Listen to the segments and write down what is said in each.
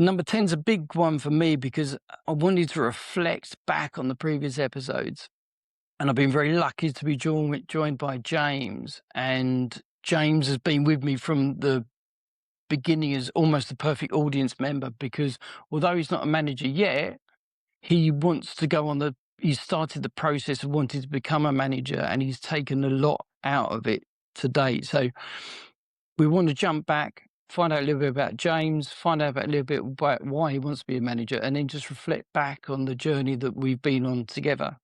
Number 10's a big one for me because I wanted to reflect back on the previous episodes. And I've been very lucky to be joined by James. And James has been with me from the beginning as almost the perfect audience member because although he's not a manager yet, he wants to go on he started the process of wanting to become a manager and he's taken a lot out of it to date. So we want to jump back, find out a little bit about James, find out a little bit about why he wants to be a manager, and then just reflect back on the journey that we've been on together.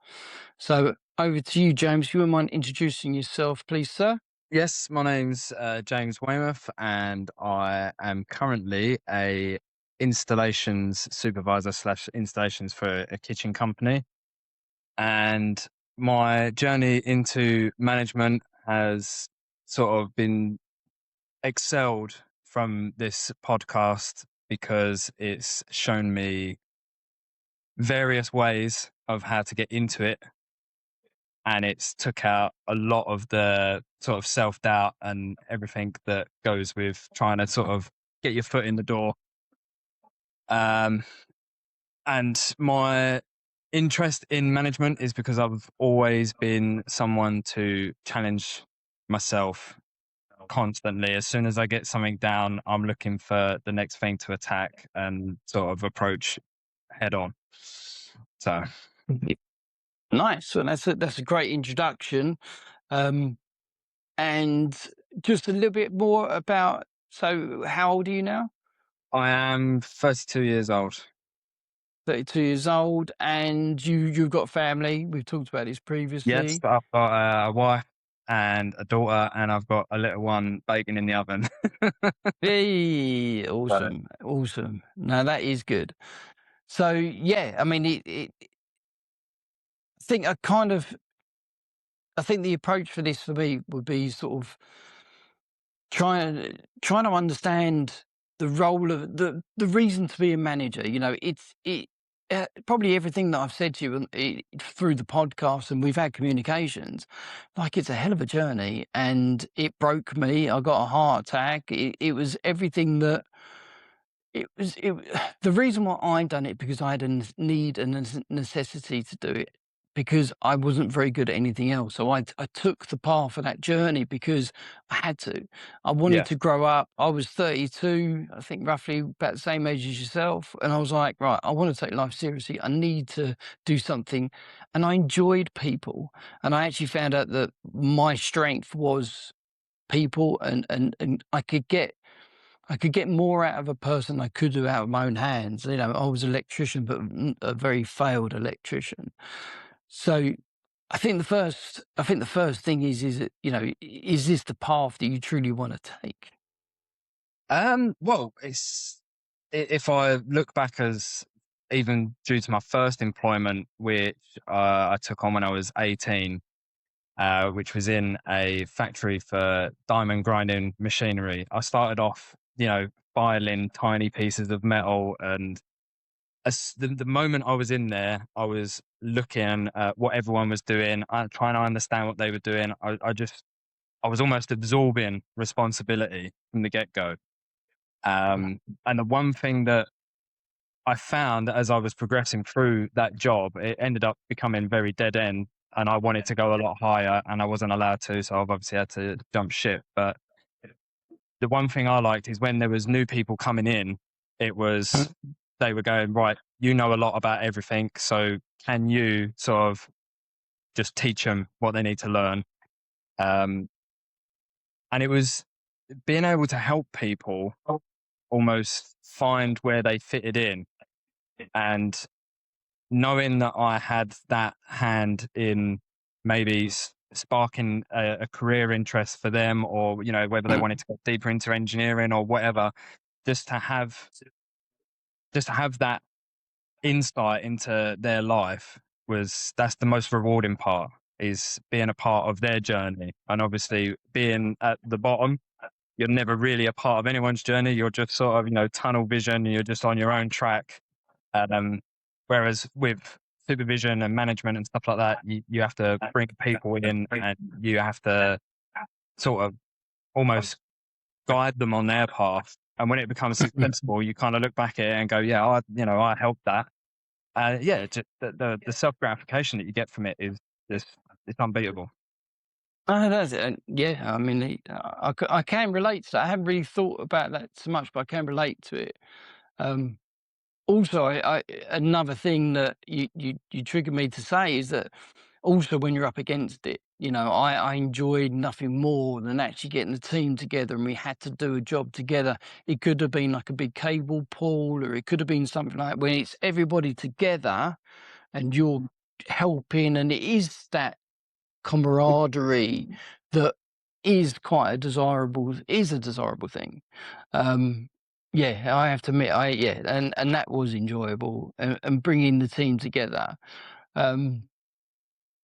So over to you, James. If you wouldn't mind introducing yourself, please, sir. Yes, my name's James Waymouth, and I am currently a installations supervisor slash installations for a kitchen company. And my journey into management has sort of been excelled from this podcast because it's shown me various ways of how to get into it, and it's took out a lot of the sort of self-doubt and everything that goes with trying to sort of get your foot in the door. And my interest in management is because I've always been someone to challenge myself constantly. As soon as I get something down, I'm looking for the next thing to attack and sort of approach head on. So Nice. And that's a great introduction. And just a little bit more about, so how old are you now? I am 32 years old. 32 years old, and you've got family. We've talked about this Yes, previously. I've got a wife and a daughter, and I've got a little one baking in the oven. Hey, So, awesome, awesome. No, that is good. So yeah, I mean, I think I think the approach for this for me would be sort of trying to understand the role of the reason to be a manager. You know, probably everything that I've said to you through the podcast, and we've had communications. Like it's a hell of a journey, and it broke me. I got a heart attack. It was everything that the reason why I done it because I had a need and a necessity to do it because I wasn't very good at anything else. So I took the path of that journey because I had to. I wanted yeah. to grow up. I was 32, I think roughly about the same age as yourself. And I was like, right, I want to take life seriously. I need to do something. And I enjoyed people. And I actually found out that my strength was people and I could get more out of a person than I could do out of my own hands. You know, I was an electrician, but a very failed electrician. So I think the first thing is that, you know, is this the path that you truly want to take? Well, if I look back as even due to my first employment, which I took on when I was 18, which was in a factory for diamond grinding machinery. I started off, filing tiny pieces of metal, and the moment I was in there, I was looking at what everyone was doing, trying to understand what they were doing. I was almost absorbing responsibility from the get go. And the one thing that I found as I was progressing through that job, it ended up becoming very dead end, and I wanted to go a lot higher and I wasn't allowed to. So I've obviously had to jump ship. But the one thing I liked is when there was new people coming in, it was, they were going, right, you know a lot about everything. So can you sort of just teach them what they need to learn? Um, and it was being able to help people almost find where they fitted in, and knowing that I had that hand in maybe sparking a career interest for them, or whether they wanted to go deeper into engineering or whatever, just to have that insight into their life, that's the most rewarding part, is being a part of their journey. And obviously being at the bottom, you're never really a part of anyone's journey. You're just sort of, tunnel vision, and you're just on your own track. Whereas with supervision and management and stuff like that, you have to bring people in, and you have to sort of almost guide them on their path. And when it becomes successful, you kind of look back at it and go, yeah, I helped that. Yeah, just the self gratification that you get from it is just, it's unbeatable. Oh, that's it. And yeah, I mean, I can relate to that. I haven't really thought about that so much, but I can relate to it. Um, Also, another thing that you triggered me to say is that also when you're up against it, I enjoyed nothing more than actually getting the team together and we had to do a job together. It could have been like a big cable pull, or it could have been something like when it's everybody together and you're helping, and it is that camaraderie that is a desirable thing. Um, yeah, I have to admit, and that was enjoyable, and bringing the team together. Um,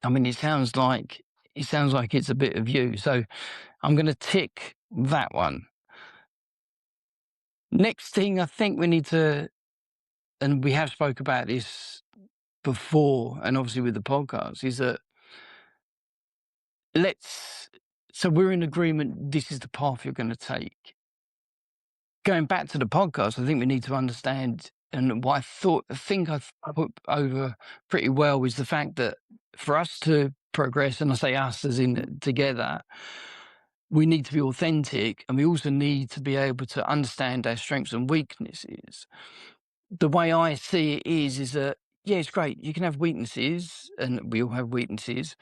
I mean, it sounds like it's a bit of you, so I'm going to tick that one. Next thing, I think we need to, and we have spoke about this before, and obviously with the podcast, is that let's. So we're in agreement. This is the path you're going to take. Going back to the podcast, I think we need to understand, and what I think I've put over pretty well is the fact that for us to progress, and I say us as in together, we need to be authentic, and we also need to be able to understand our strengths and weaknesses. The way I see it is that yeah, it's great. You can have weaknesses, and we all have weaknesses,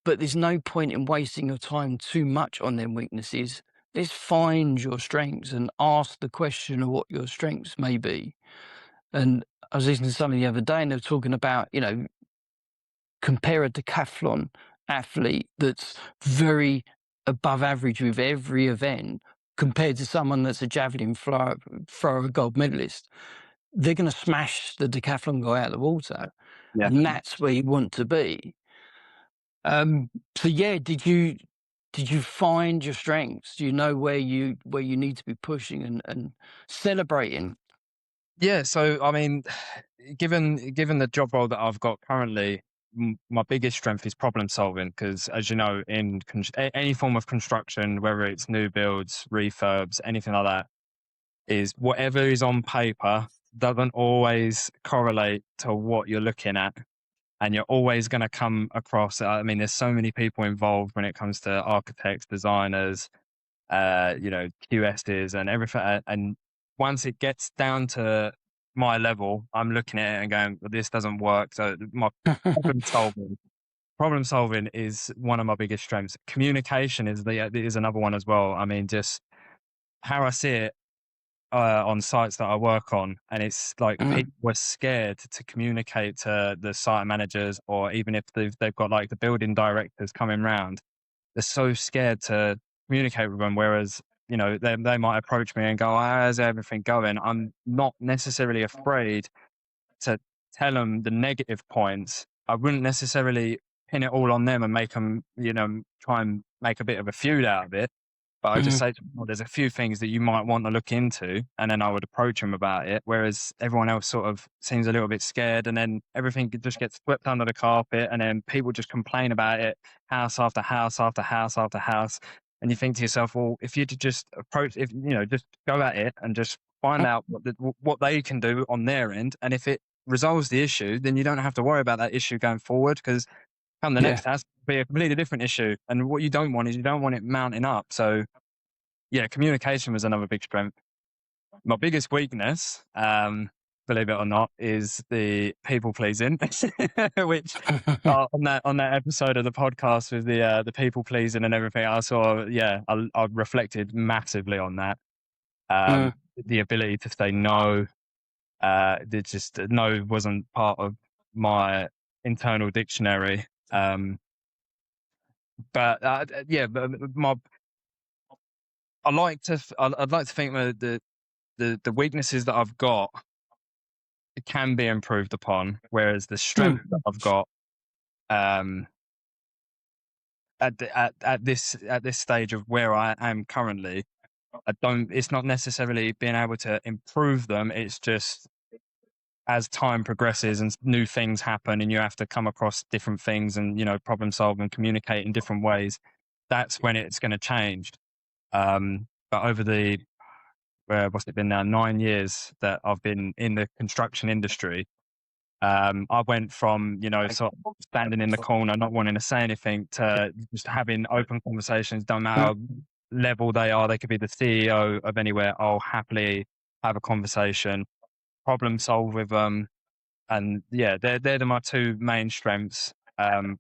but there's no point in wasting your time too much on them weaknesses. Let's find your strengths and ask the question of what your strengths may be. And I was listening to something the other day, and they were talking about, compare a decathlon athlete that's very above average with every event compared to someone that's a javelin thrower, gold medalist. They're going to smash the decathlon guy out of the water. Yeah. And that's where you want to be. So yeah, did you find your strengths? Do you know where you need to be pushing and celebrating? Yeah, so I mean, given the job role that I've got currently, my biggest strength is problem solving because, as you know, in any form of construction, whether it's new builds, refurbs, anything like that, is whatever is on paper doesn't always correlate to what you're looking at, and you're always going to come across. I mean, there's so many people involved when it comes to architects, designers, QSs and everything. And once it gets down to my level, I'm looking at it and going, well, this doesn't work. So my problem solving, problem solving is one of my biggest strengths. Communication is another one as well. I mean, just how I see it on sites that I work on, and it's like Mm, people were scared to communicate to the site managers, or even if they've got like the building directors coming round, they're so scared to communicate with them. Whereas, they might approach me and go, how's everything going? I'm not necessarily afraid to tell them the negative points. I wouldn't necessarily pin it all on them and make them, try and make a bit of a feud out of it. But I just mhm, say to them, well, there's a few things that you might want to look into, and then I would approach them about it. Whereas everyone else sort of seems a little bit scared, and then everything just gets swept under the carpet, and then people just complain about it, house after house after house after house. And you think to yourself, well, if you just approach, if just go at it and just find mm, out what they can do on their end, and if it resolves the issue, then you don't have to worry about that issue going forward because come the yeah. next task, it'll be a completely different issue. And what you don't want is you don't want it mounting up. So yeah, communication was another big strength. My biggest weakness, believe it or not, is the people pleasing, which on that episode of the podcast with the people pleasing and everything, I reflected massively on that. Mm, The ability to say no, just no wasn't part of my internal dictionary. But my I'd like to think that the weaknesses that I've got can be improved upon, whereas the strength mm, that I've got um, at this stage of where I am currently, I don't. It's not necessarily being able to improve them. It's just as time progresses and new things happen, and you have to come across different things and problem solve and communicate in different ways. That's when it's going to change. But over the what's it been now, 9 years that I've been in the construction industry. I went from, sort of standing in the corner, not wanting to say anything, to just having open conversations. Don't matter how level they are, they could be the CEO of anywhere. I'll happily have a conversation, problem solve with them. And yeah, they're my two main strengths,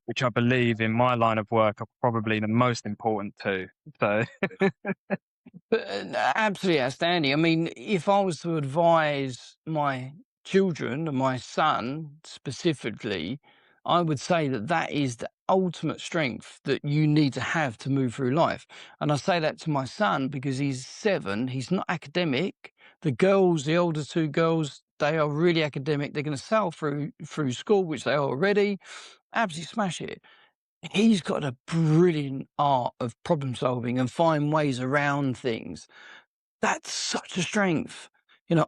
which I believe in my line of work are probably the most important too. So But absolutely outstanding. I mean, if I was to advise my children and my son specifically, I would say that that is the ultimate strength that you need to have to move through life. And I say that to my son because he's 7. He's not academic. The girls, the older 2 girls, they are really academic. They're going to sail through school, which they are already. Absolutely smash it. He's got a brilliant art of problem solving and find ways around things. That's such a strength.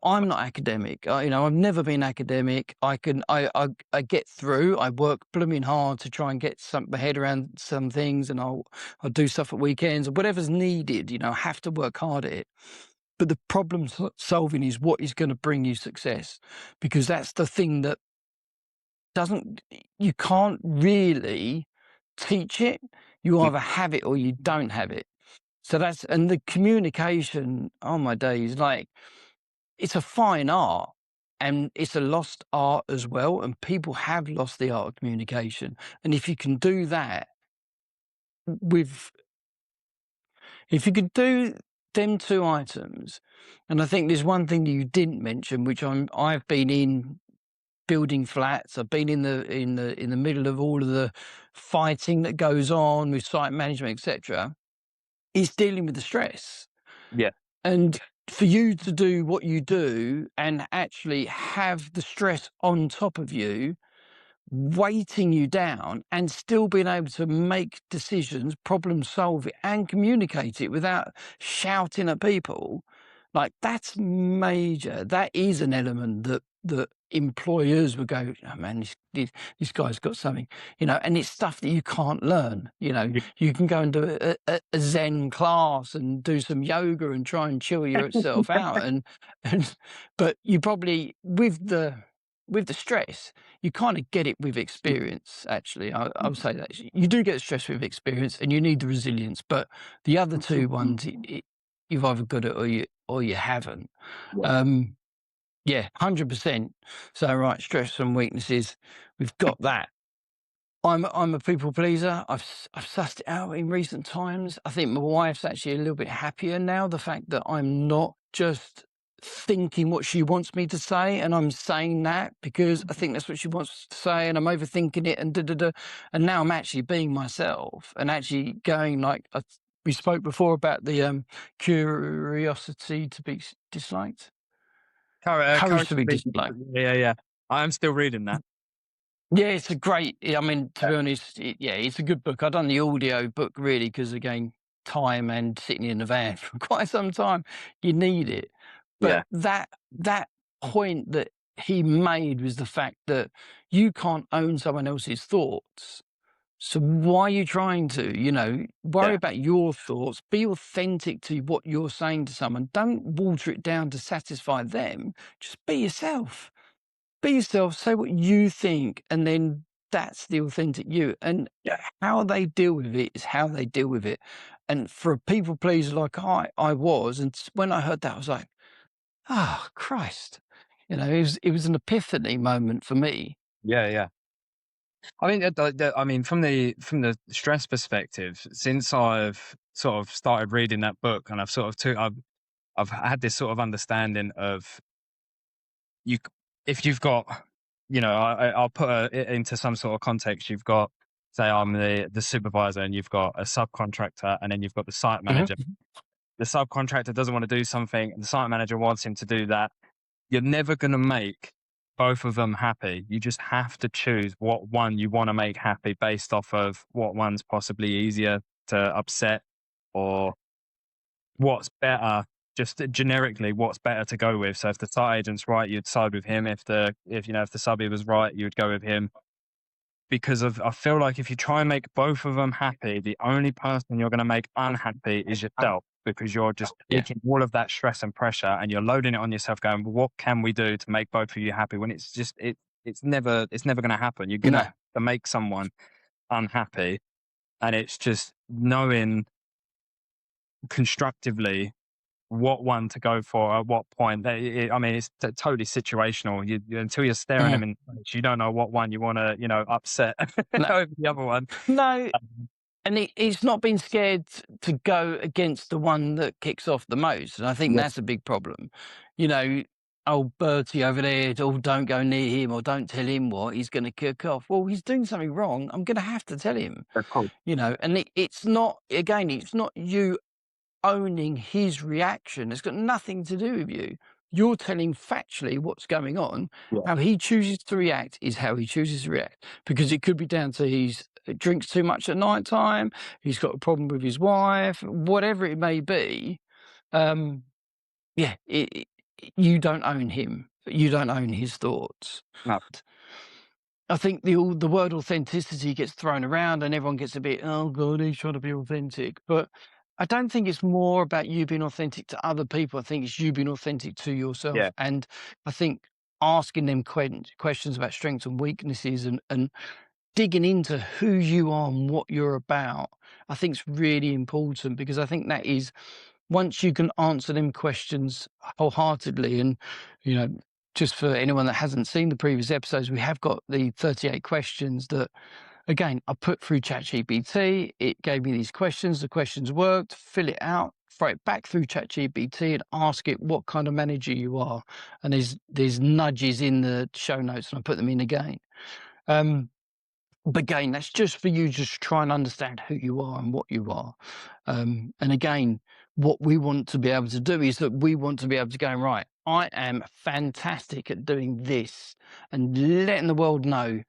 I'm not academic. I've never been academic. I get through. I work blooming hard to try and get my head around some things, and I'll do stuff at weekends or whatever's needed. I have to work hard at it. But the problem solving is what is going to bring you success, because that's the thing that doesn't you can't really teach it. You either have it or you don't have it. So and the communication, oh my days, like, it's a fine art and it's a lost art as well. And people have lost the art of communication. And if you can do that with, if you could do them 2 items, and I think there's one thing that you didn't mention, which I've been in building flats. I've been in the middle of all of the fighting that goes on with site management, etc. Is dealing with the stress. yeah, And for you to do what you do and actually have the stress on top of you, weighting you down, and still being able to make decisions, problem solve it, and communicate it without shouting at people, like, that's major. That is an element that employers would go, oh man, this guy's got something, and it's stuff that you can't learn. yeah, You can go and do a Zen class and do some yoga and try and chill yourself out, and but you probably with the stress, you kind of get it with experience. Actually, I would say that you do get stress with experience, and you need the resilience. But the other 2 ones, you've either got it or you haven't. yeah, Um, yeah, 100%. So right, strengths and weaknesses, we've got that. I'm a people pleaser. I've sussed it out in recent times. I think my wife's actually a little bit happier now. The fact that I'm not just thinking what she wants me to say, and I'm saying that because I think that's what she wants to say, and I'm overthinking it, and da da da. And now I'm actually being myself and actually going like we spoke before about the curiosity to be disliked, courage courage to to be be, disliked. yeah, yeah. I'm still reading that. Yeah, it's a great. I mean, to be honest, yeah, it's a good book. I've done the audio book really because, again, time and sitting in the van for quite some time, you need it. But Yeah, that point that he made was the fact that you can't own someone else's thoughts. So why are you trying to? Worry yeah, about your thoughts. Be authentic to what you're saying to someone. Don't water it down to satisfy them. Just be yourself. Be yourself, say what you think, and then that's the authentic you. And yeah, how they deal with it is how they deal with it. And for a people pleaser like I was, and when I heard that, I was like, oh Christ. It was an epiphany moment for me. yeah, yeah. I mean, I mean, from the stress perspective, since I've sort of started reading that book, and I've had this sort of understanding of you, if you've got, I'll put it into some sort of context. You've got, say, I'm the supervisor, and you've got a subcontractor, and then you've got the site manager. Mhm. The subcontractor doesn't want to do something, and the site manager wants him to do that. You're never going to make both of them happy. You just have to choose what one you want to make happy based off of what one's possibly easier to upset, or what's better, just generically what's better to go with. So if the site agent's right, you'd side with him. If the subby was right, you would go with him. Because I feel like if you try and make both of them happy, the only person you're going to make unhappy is yourself. because you're just Yeah. taking all of that stress and pressure and you're loading it on yourself going, well, what can we do to make both of you happy, when it's just it's never going to happen. You're going to No. have to make someone unhappy. And it's just knowing constructively what one to go for at what point. I mean, it's totally situational. Until you're staring Mhm. them in the face, you don't know what one you want to, upset No. over the other one. No. Um, And it's not being scared to go against the one that kicks off the most, and I think yeah, that's a big problem. You know, "Oh, Bertie over there, oh, don't go near him or don't tell him what, he's gonna kick off." Well, he's doing something wrong, I'm gonna have to tell him, of course. and it's not again, it's not you owning his reaction. It's got nothing to do with you. You're telling factually what's going on. Yeah, How he chooses to react is how he chooses to react, because it could be down to he's drinks too much at night time, he's got a problem with his wife, whatever it may be. Um, yeah, you don't own him. You don't own his thoughts. no, I think the word authenticity gets thrown around and everyone gets a bit, oh God, he's trying to be authentic. But I don't think it's more about you being authentic to other people. I think it's you being authentic to yourself. yeah, And I think asking them questions about strengths and weaknesses, and digging into who you are and what you're about, I think is really important, because I think that is, once you can answer them questions wholeheartedly, and you know, just for anyone that hasn't seen the previous episodes, we have got the 38 questions that, again, I put through ChatGPT. It gave me these questions. The questions worked. Fill it out, throw it back through ChatGPT, and ask it what kind of manager you are. And there's nudges in the show notes, and I put them in again. Um, but again, that's just for you just to try and understand who you are and what you are. And again, what we want to be able to do is that we want to be able to go, right, I am fantastic at doing this, and letting the world know,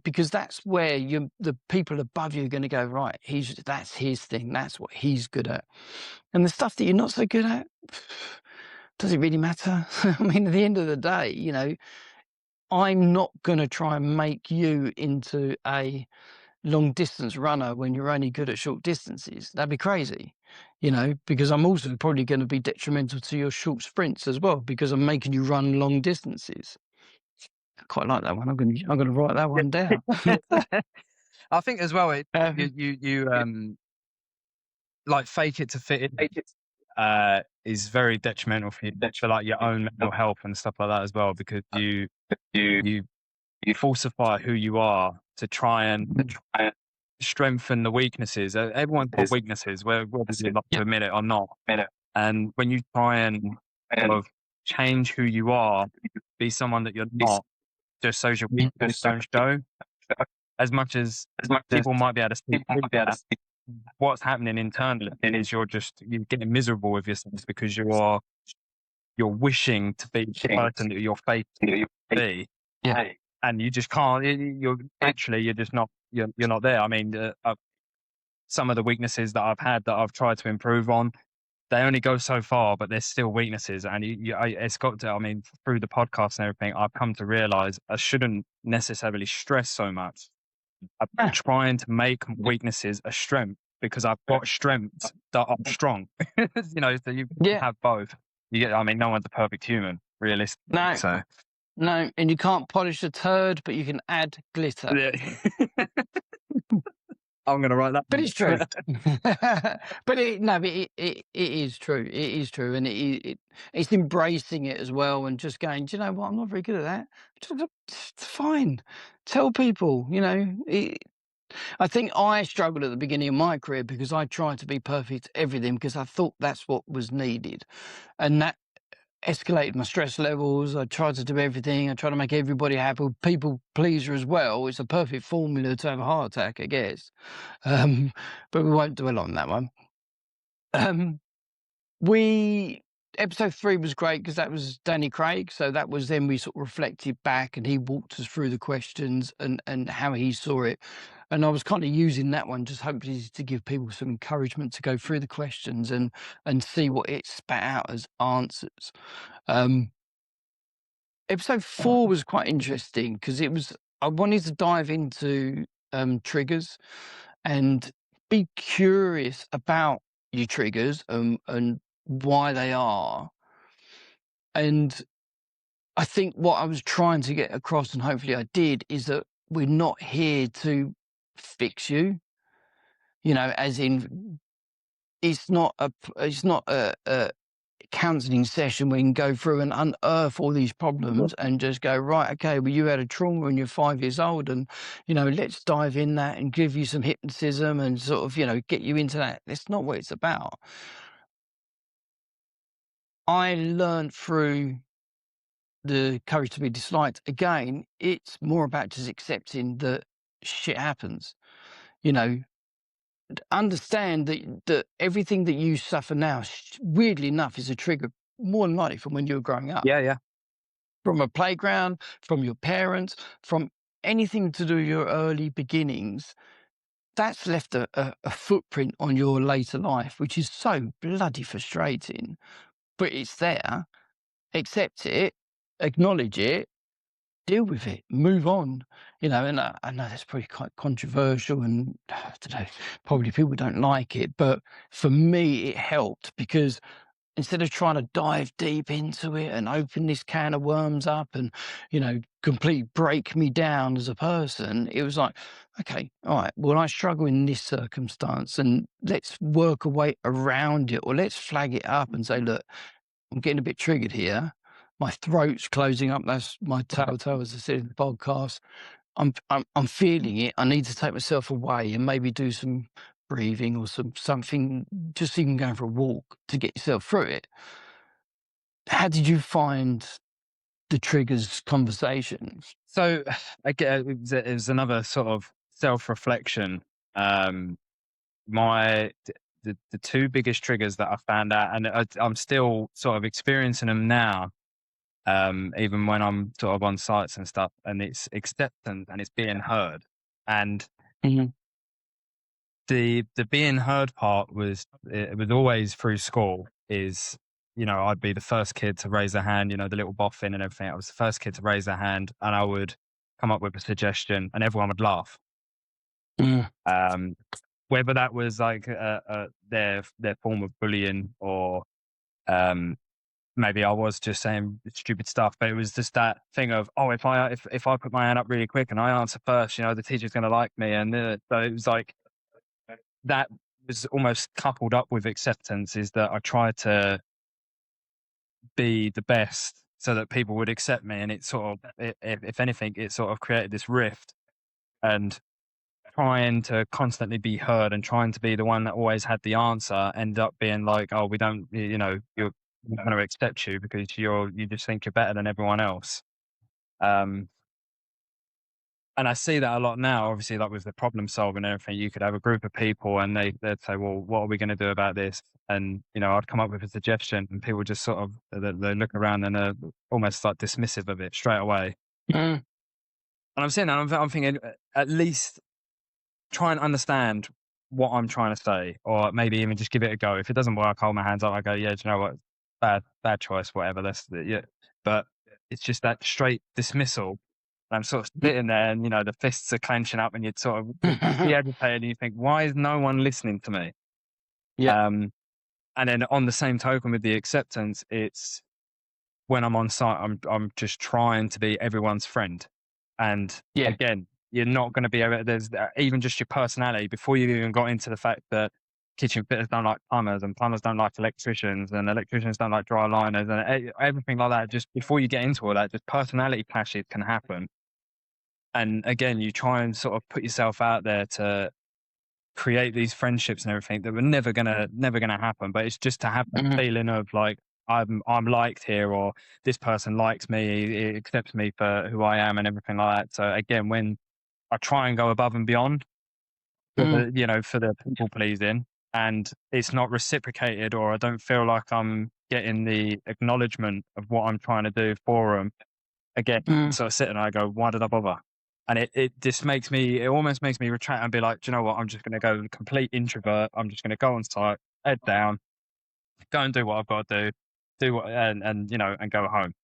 because that's where the people above you are going to go, right, that's his thing. That's what he's good at. And the stuff that you're not so good at, does it really matter? I mean, at the end of the day, I'm not going to try and make you into a long distance runner when you're only good at short distances. That'd be crazy, because I'm also probably going to be detrimental to your short sprints as well, because I'm making you run long distances. I quite like that one. I'm going to write that one down. yeah. I think as well, Um, like fake it to fit in, is very detrimental for like your own mental health and stuff like that as well, because you falsify who you are to try and strengthen the weaknesses. Everyone's got weaknesses, whether you like to yeah, admit it or not. And when you try and sort of change who you are, be someone that you're not, just so your weaknesses don't show. As much as people might be able to see that, what's happening internally is you're getting miserable with yourself, because you're wishing to be the person that you're fake to be, yeah, and you just can't. You're just not. You're not there. I mean, some of the weaknesses that I've had that I've tried to improve on, they only go so far, but there's still weaknesses, and it's got to. I mean, through the podcast and everything, I've come to realize I shouldn't necessarily stress so much. I'm yeah. trying to make weaknesses a strength, because I've got strengths that are strong. So you Yeah. have both. I mean, no one's a perfect human, realistically. No, So no, and you can't polish a turd, but you can add glitter. yeah, I'm gonna write that But one. it's true. But it is true. It is true, and it's embracing it as well, and just going, do you know what? I'm not very good at that. It's fine. Tell people. I think I struggled at the beginning of my career because I tried to be perfect at everything, because I thought that's what was needed, and that escalated my stress levels. I tried to do everything. I tried to make everybody happy. People pleaser as well. It's a perfect formula to have a heart attack, I guess. Um, but we won't dwell on that one. Um, we Episode 3 was great because that was Danny Craig. So that was then we sort of reflected back, and he walked us through the questions and how he saw it. And I was kind of using that one just hopefully to give people some encouragement to go through the questions and see what it spat out as answers. Um, Episode 4 was quite interesting because I wanted to dive into triggers and be curious about your triggers and why they are. And I think what I was trying to get across, and hopefully I did, is that we're not here to fix you. As in, it's not a counseling session where you can go through and unearth all these problems and just go, right, okay, well, you had a trauma when you're 5 years old, and let's dive in that and give you some hypnotism and sort of get you into that. That's not what it's about. I learned through the courage to be disliked. Again, it's more about just accepting that shit happens. You know, understand that everything that you suffer now, weirdly enough, is a trigger more than likely from when you were growing up, Yeah, yeah. from a playground, from your parents, from anything to do with your early beginnings. That's left a footprint on your later life, which is so bloody frustrating. But it's there. Accept it, acknowledge it, deal with it, move on. And I know that's probably quite controversial, and I don't know, probably people don't like it, but for me, it helped because instead of trying to dive deep into it and open this can of worms up and, completely break me down as a person, it was like, okay, all right, well, I struggle in this circumstance and let's work a way around it, or let's flag it up and say, look, I'm getting a bit triggered here. My throat's closing up. That's my telltale, as I said in the podcast. I'm feeling it. I need to take myself away and maybe do some breathing or something, just even going for a walk to get yourself through it. How did you find the triggers conversations? So again, it was another sort of self-reflection. My the two biggest triggers that I found out, and I'm still sort of experiencing them now, even when I'm sort of on sites and stuff, and it's acceptance and it's being heard. And Mhm. the being heard part was, it was always through school. Is, I'd be the first kid to raise a hand, the little boffin and everything. I was the first kid to raise a hand, and I would come up with a suggestion, and everyone would laugh. Mm. Um, whether that was like their form of bullying, or um, maybe I was just saying stupid stuff, but it was just that thing of, oh, if I put my hand up really quick and I answer first, the teacher's going to like me, and so it was like that was almost coupled up with acceptance. Is that I tried to be the best so that people would accept me, and it sort of, if anything, it sort of created this rift. And trying to constantly be heard and trying to be the one that always had the answer end up being like, oh, we don't, you're not going to accept you because you just think you're better than everyone else. Um, and I see that a lot now, obviously, like with the problem solving and everything. You could have a group of people and they'd say, well, what are we going to do about this? And, I'd come up with a suggestion, and people just sort of, they look around and are almost like dismissive of it straight away. Mm. And I'm saying that, I'm thinking, at least try and understand what I'm trying to say, or maybe even just give it a go. If it doesn't work, I hold my hands up. I go, yeah, do you know what? Bad choice, whatever. Yeah. But it's just that straight dismissal. And I'm sort of sitting there, and the fists are clenching up, and you'd sort of be agitated, and you think, why is no one listening to me? Yeah, Um, and then on the same token with the acceptance, it's when I'm on site, I'm just trying to be everyone's friend. And yeah. again, you're not going to be able. There's even just your personality, before you even got into the fact that kitchen fitters don't like plumbers, and plumbers don't like electricians, and electricians don't like dry liners, and everything like that. Just before you get into all that, just personality clashes can happen. And again, you try and sort of put yourself out there to create these friendships and everything that were never gonna happen. But it's just to have that Mhm. feeling of like, I'm liked here, or this person likes me, he accepts me for who I am and everything like that. So again, when I try and go above and beyond for Mm. the people pleasing, and it's not reciprocated, or I don't feel like I'm getting the acknowledgement of what I'm trying to do for them, again, Mm. sort of sit and I go, why did I bother? And it almost makes me retract and be like, do you know what? I'm just going to go complete introvert. I'm just going to go on site, head down, go and do what I've got to do what, and go home.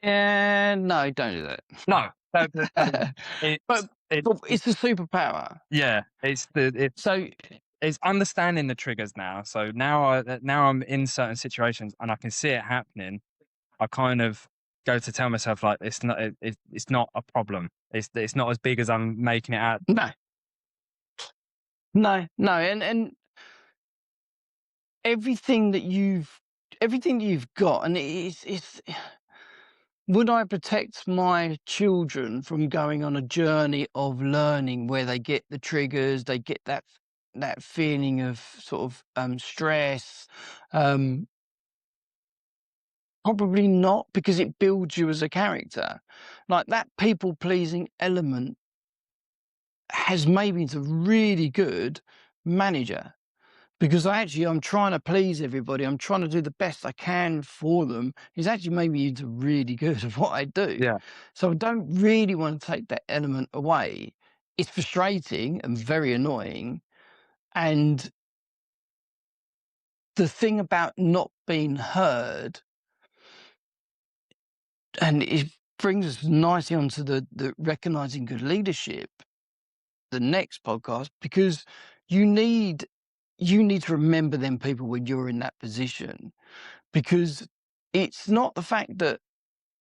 Yeah, no, don't do No, that. it's, but it's, but it's a superpower. yeah, it's So it's understanding the triggers now. So now I'm in certain situations and I can see it happening. I kind of go to tell myself like it's not a problem. It's not as big as I'm making it out. No, no, and everything that you've got, and it's would I protect my children from going on a journey of learning where they get the triggers, they get that feeling of sort of stress? Um, Probably not, because it builds you as a character. Like that people pleasing element has made me into a really good manager, because I'm trying to please everybody. I'm trying to do the best I can for them. It's actually made me into really good at what I do. Yeah, So I don't really want to take that element away. It's frustrating and very annoying. And the thing about not being heard, and it brings us nicely onto the recognizing good leadership, the next podcast, because you need to remember them people when you're in that position, because it's not the fact that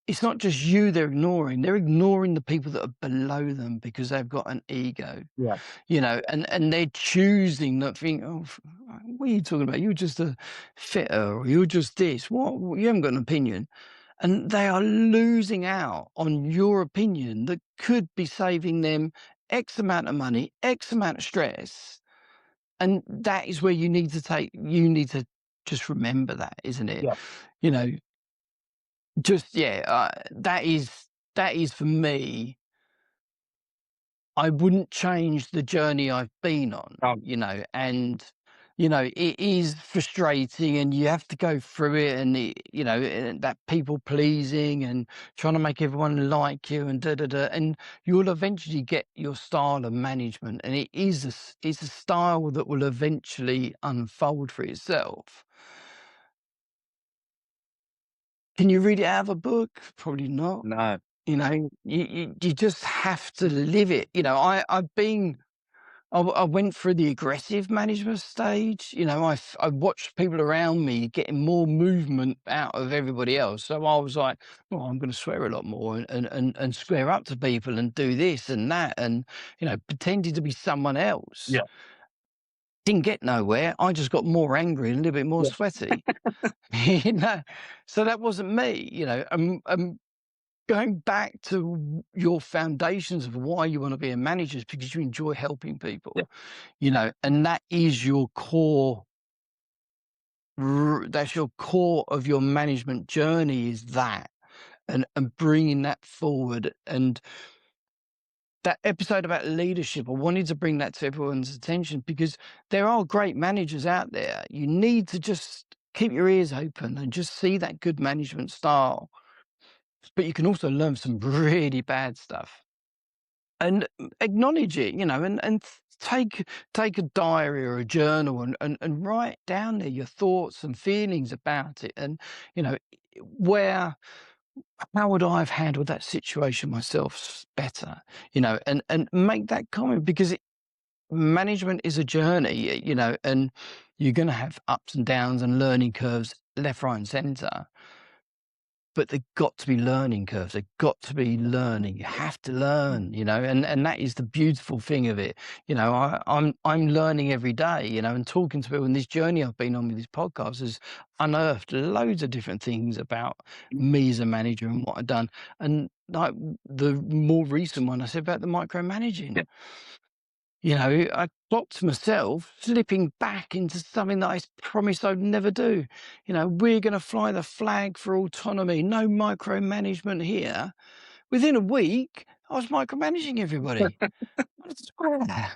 it's not just you they're ignoring the people that are below them because they've got an ego, yeah, and they're choosing that thing. Oh, what are you talking about? You're just a fitter, or you're just this. What? You haven't got an opinion. And they are losing out on your opinion that could be saving them X amount of money, X amount of stress. And that is where you need to just remember that, isn't it? yeah. You know, just, yeah, that is for me. I wouldn't change the journey I've been on, Um, and it is frustrating, and you have to go through it, and that people pleasing and trying to make everyone like you, and da da da, and you'll eventually get your style of management, and it's a style that will eventually unfold for itself. Can you read it out of a book? Probably not. no, You just have to live it. I went through the aggressive management stage. I watched people around me getting more movement out of everybody else. So I was like, "Well, I'm going to swear a lot more, and square up to people and do this and that, and pretending to be someone else." yeah, Didn't get nowhere. I just got more angry and a little bit more yeah, sweaty. you know, so that wasn't me. Going back to your foundations of why you want to be a manager is because you enjoy helping yeah, people, and that is your core. That's your core of your management journey, is that, and bringing that forward. And that episode about leadership, I wanted to bring that to everyone's attention, because there are great managers out there. You need to just keep your ears open and just see that good management style. But you can also learn some really bad stuff. And acknowledge it, and take a diary or a journal, and write down there your thoughts and feelings about it, and you know where how would I have handled that situation myself better, and make that comment, because management is a journey, and you're going to have ups and downs and learning curves left, right, and centre. But they've got to be learning curves. They've got to be learning. You have to learn, and that is the beautiful thing of it. I'm learning every day, and talking to people. And this journey I've been on with this podcast has unearthed loads of different things about me as a manager and what I've done. And like the more recent one, I said about the micromanaging. yeah, I clocked myself slipping back into something that I promised I'd never do. We're going to fly the flag for autonomy, no micromanagement here. Within a week, I was micromanaging everybody. I swear.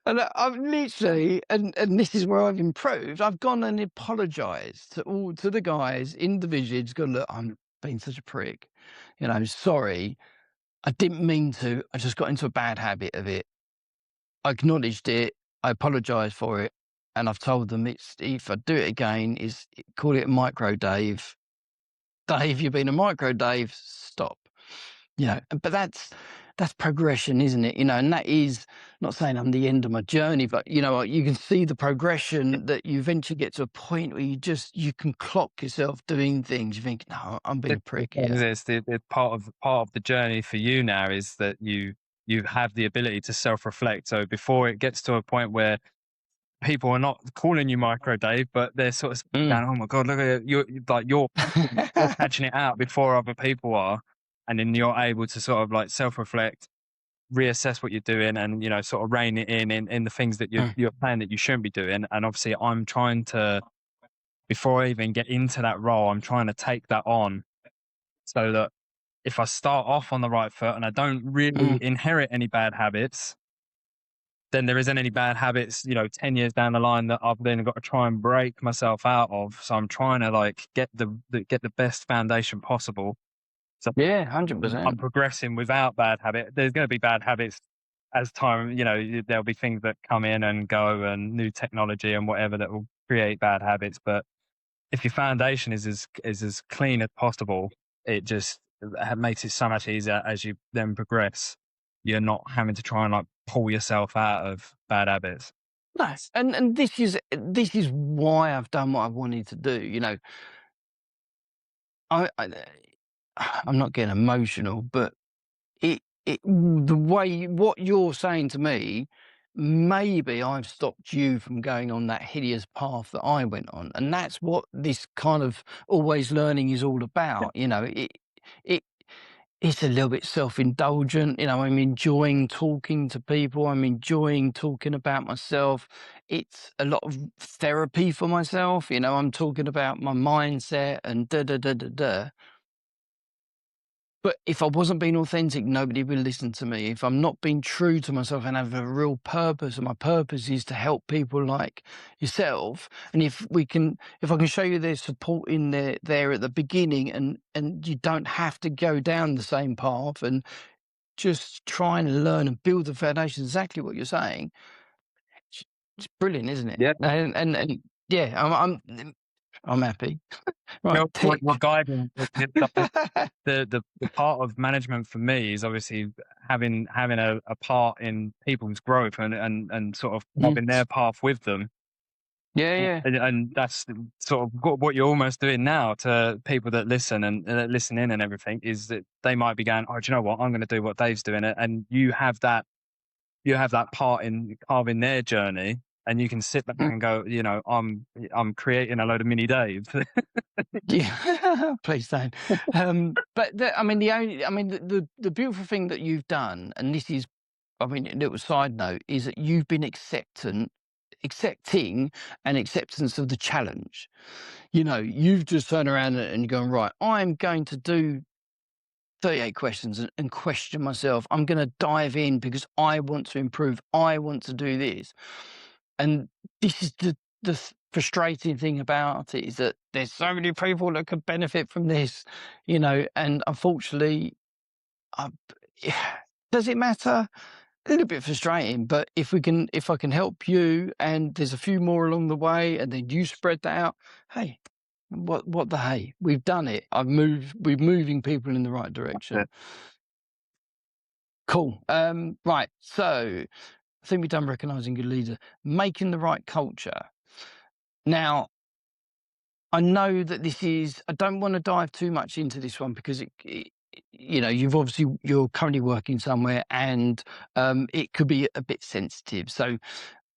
And I've literally, and this is where I've improved. I've gone and apologised to the guys individually. Just gone, look, I'm being such a prick. Sorry. I didn't mean to. I just got into a bad habit of it. I acknowledged it. I apologised for it, and I've told them, it's if I do it again, is call it a micro Dave. Dave, you've been a micro Dave. Stop. But that's progression, isn't it? And that is not saying I'm the end of my journey, but you can see the progression that you eventually get to a point where you can clock yourself doing things. You think, no, I'm being a The prick thing here. is, it's the part of the journey for you now is that you have the ability to self-reflect. So before it gets to a point where people are not calling you micro Dave, but they're sort of Mm. going, "Oh my god, look at it. You're catching it out before other people are," and then you're able to sort of like self-reflect, reassess what you're doing, and sort of rein it in the things that Mm. you're playing that you shouldn't be doing. And obviously, I'm trying to, before I even get into that role, I'm trying to take that on so that if I start off on the right foot and I don't really Mm. inherit any bad habits, then there isn't any bad habits, 10 years down the line that I've then got to try and break myself out of. So I'm trying to like get the best foundation possible. So Yeah, I'm 100%. progressing without bad habit. There's going to be bad habits as time, there'll be things that come in and go and new technology and whatever that will create bad habits. But if your foundation is as clean as possible, it just makes it so much easier as you then progress. You're not having to try and like pull yourself out of bad habits. Nice. And this is why I've done what I wanted to do. I I'm not getting emotional, but the way what you're saying to me, maybe I've stopped you from going on that hideous path that I went on, and that's what this kind of always learning is all Yeah. about. It it's a little bit self-indulgent. I'm enjoying talking to people. I'm enjoying talking about myself. It's a lot of therapy for myself. I'm talking about my mindset and da da da da da. But if I wasn't being authentic, nobody would listen to me. If I'm not being true to myself and have a real purpose, and my purpose is to help people like yourself, and if I can show you there's support in there at the beginning, and you don't have to go down the same path, and just try and learn and build the foundation. Exactly what you're saying. It's, it's brilliant, isn't it? Yeah. And yeah, I'm happy. Right, You're tick. guiding the part of management for me is obviously having a part in people's growth and sort of Mm. carving their path with them. Yeah, yeah. And that's sort of what you're almost doing now to people that listen and listen in and everything is that they might be going, oh, do you know what? I'm going to do what Dave's doing, and you have that part in carving their journey, and you can sit back and go, I'm creating a load of mini Daves. Yeah, please don't. But the beautiful thing that you've done, and this is, a little side note, is that you've been accepting and acceptance of the challenge. You've just turned around and you're going, right, I'm going to do 38 questions and question myself. I'm going to dive in because I want to improve. I want to do this. And this is the frustrating thing about it, is that there's so many people that could benefit from this, and unfortunately, I, does it matter? A little bit frustrating, but if I can help you, and there's a few more along the way, and then you spread that out, hey, what the hey? We've done it. We're moving people in the right direction. Cool. Right. So I think we've done recognizing good leader, making the right culture. Now, I know that I don't want to dive too much into this one because you're currently working somewhere, and it could be a bit sensitive. So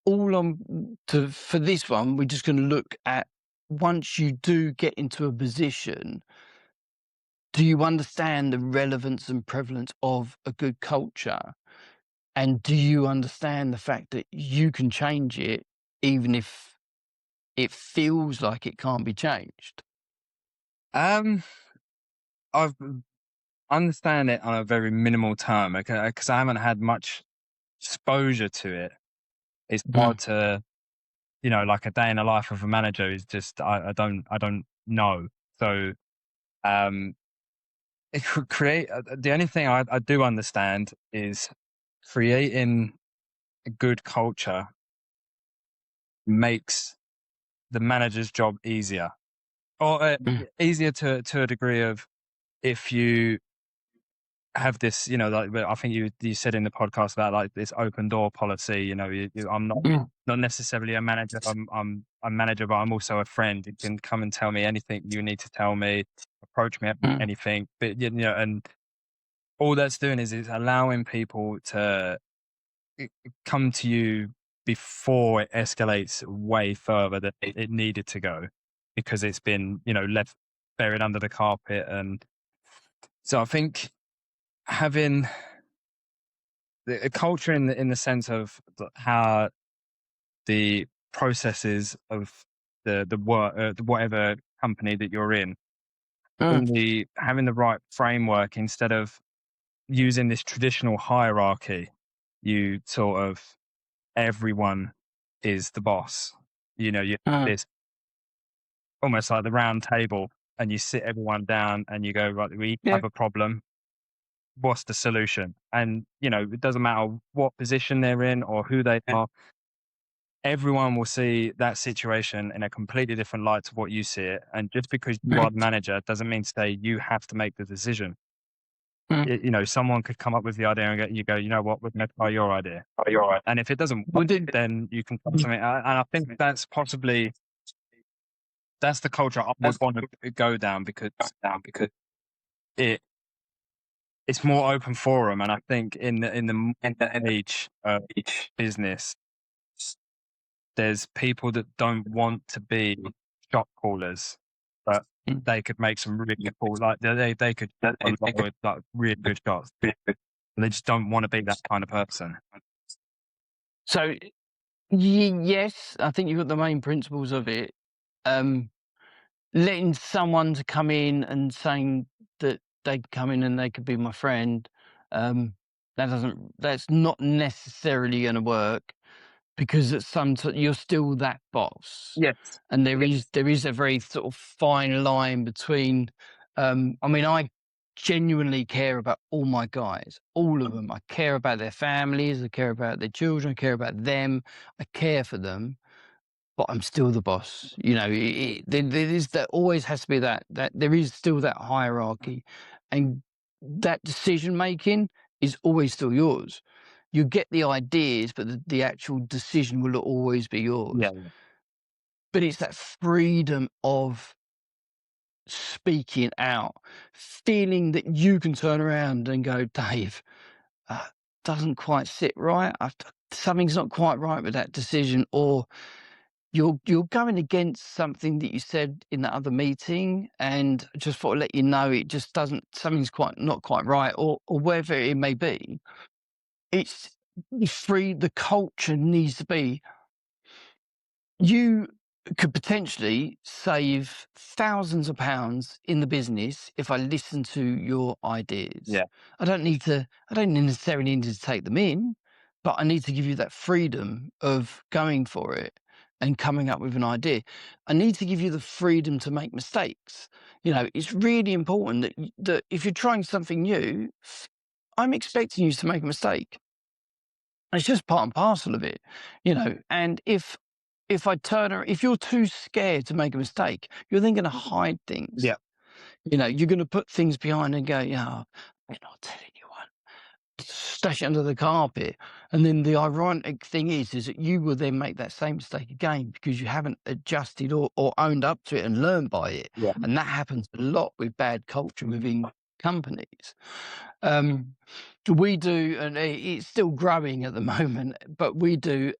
for this one, we're just going to look at, once you do get into a position, do you understand the relevance and prevalence of a good culture? And do you understand the fact that you can change it, even if it feels like it can't be changed? Um, I've understand it on a very minimal term, okay, because I haven't had much exposure to it. It's Mm. hard to, like a day in the life of a manager is just I don't know. So um, it could create the only thing I do understand is creating a good culture makes the manager's job easier, or Mm. easier to a degree of if you have this, like I think you said in the podcast about like this open door policy. I'm Mm, not necessarily a manager. I'm a manager, but I'm also a friend. You can come and tell me anything you need to tell me. Approach me about mm, anything. But and all that's doing is allowing people to come to you before it escalates way further than it needed to go, because it's been left buried under the carpet. And so I think having a culture in the sense of how the processes of the work, whatever company that you're in, mm, having the right framework instead of using this traditional hierarchy. You sort of everyone is the boss. You have mm. this almost like the round table, and you sit everyone down and you go, right, we Yeah. have a problem. What's the solution? And it doesn't matter what position they're in or who they are. Everyone will see that situation in a completely different light to what you see it. And just because you Mm, are the manager doesn't mean to say you have to make the decision. mm. Someone could come up with the idea and you go, you know what, we're going to try your idea. And if it doesn't work, Well, did then you can try something. And I think that's the culture I would want to go down, because it it's more open forum. And I think in the age of business, there's people that don't want to be shop callers, but mm. they could make some really cool, like they could with like really good shots. And they just don't want to be that kind of person. So yes, I think you've got the main principles of it. Um, Letting someone to come in and saying that they could come in and they could be my friend, um, that's not necessarily going to work, because at you're still that boss, Yes. and there is a very sort of fine line between. I mean, I genuinely care about all my guys, all of them. I care about their families. I care about their children. I care about them. I care for them, but I'm still the boss. There always has to be that there is still that hierarchy, and that decision making is always still yours. You get the ideas, but the actual decision will always be Yeah. yours. But it's that freedom of speaking out, feeling that you can turn around and go, Dave, uh, doesn't quite sit right. Something's not quite right with that decision, or you're going against something that you said in that other meeting, and I just thought I'd let you know it just doesn't. Something's quite not quite right, or whatever it may be. It's free. The culture needs to be. You could potentially save thousands of pounds in the business if I listen to your ideas. Yeah. I don't necessarily need to take them in, but I need to give you that freedom of going for it and coming up with an idea. I need to give you the freedom to make mistakes. It's really important that if you're trying something new, I'm expecting you to make a mistake. It's just part and parcel of it, and if you're too scared to make a mistake, you're then gonna hide things. Yeah. You're gonna put things behind and go, "Yeah, I'm not telling anyone." Stash it under the carpet. And then the ironic thing is that you will then make that same mistake again because you haven't adjusted or owned up to it and learned by it. Yeah. And that happens a lot with bad culture within companies. Um, we do, and it's still growing at the moment, but we do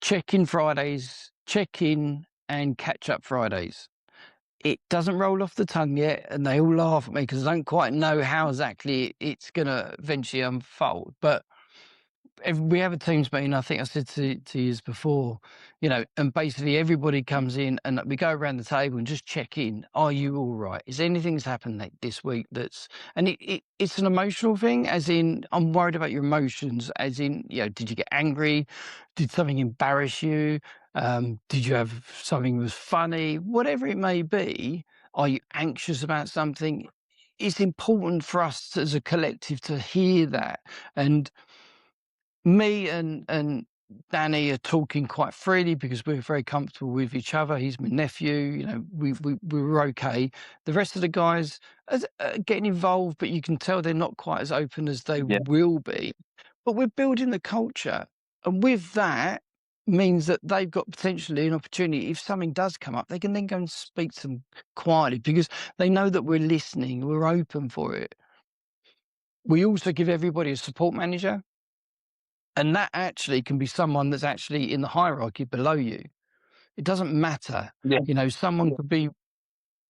check-in Fridays, check-in and catch-up Fridays. It doesn't roll off the tongue yet, and they all laugh at me because I don't quite know how exactly it's going to eventually unfold. But we have a teams meeting. I think I said to you before, and basically everybody comes in and we go around the table and just check in. Are you all right? Is anything's happened this week and it's an emotional thing, as in I'm worried about your emotions, as in, did you get angry? Did something embarrass you? Did you have something that was funny? Whatever it may be, are you anxious about something? It's important for us as a collective to hear that. And me and Danny are talking quite freely because we're very comfortable with each other. He's my nephew. We were okay. The rest of the guys are getting involved, but you can tell they're not quite as open as they Yeah. will be. But we're building the culture, and with that means that they've got potentially an opportunity. If something does come up, they can then go and speak to them quietly because they know that we're listening. We're open for it. We also give everybody a support manager. And that actually can be someone that's actually in the hierarchy below you. It doesn't matter. Yeah. Someone could be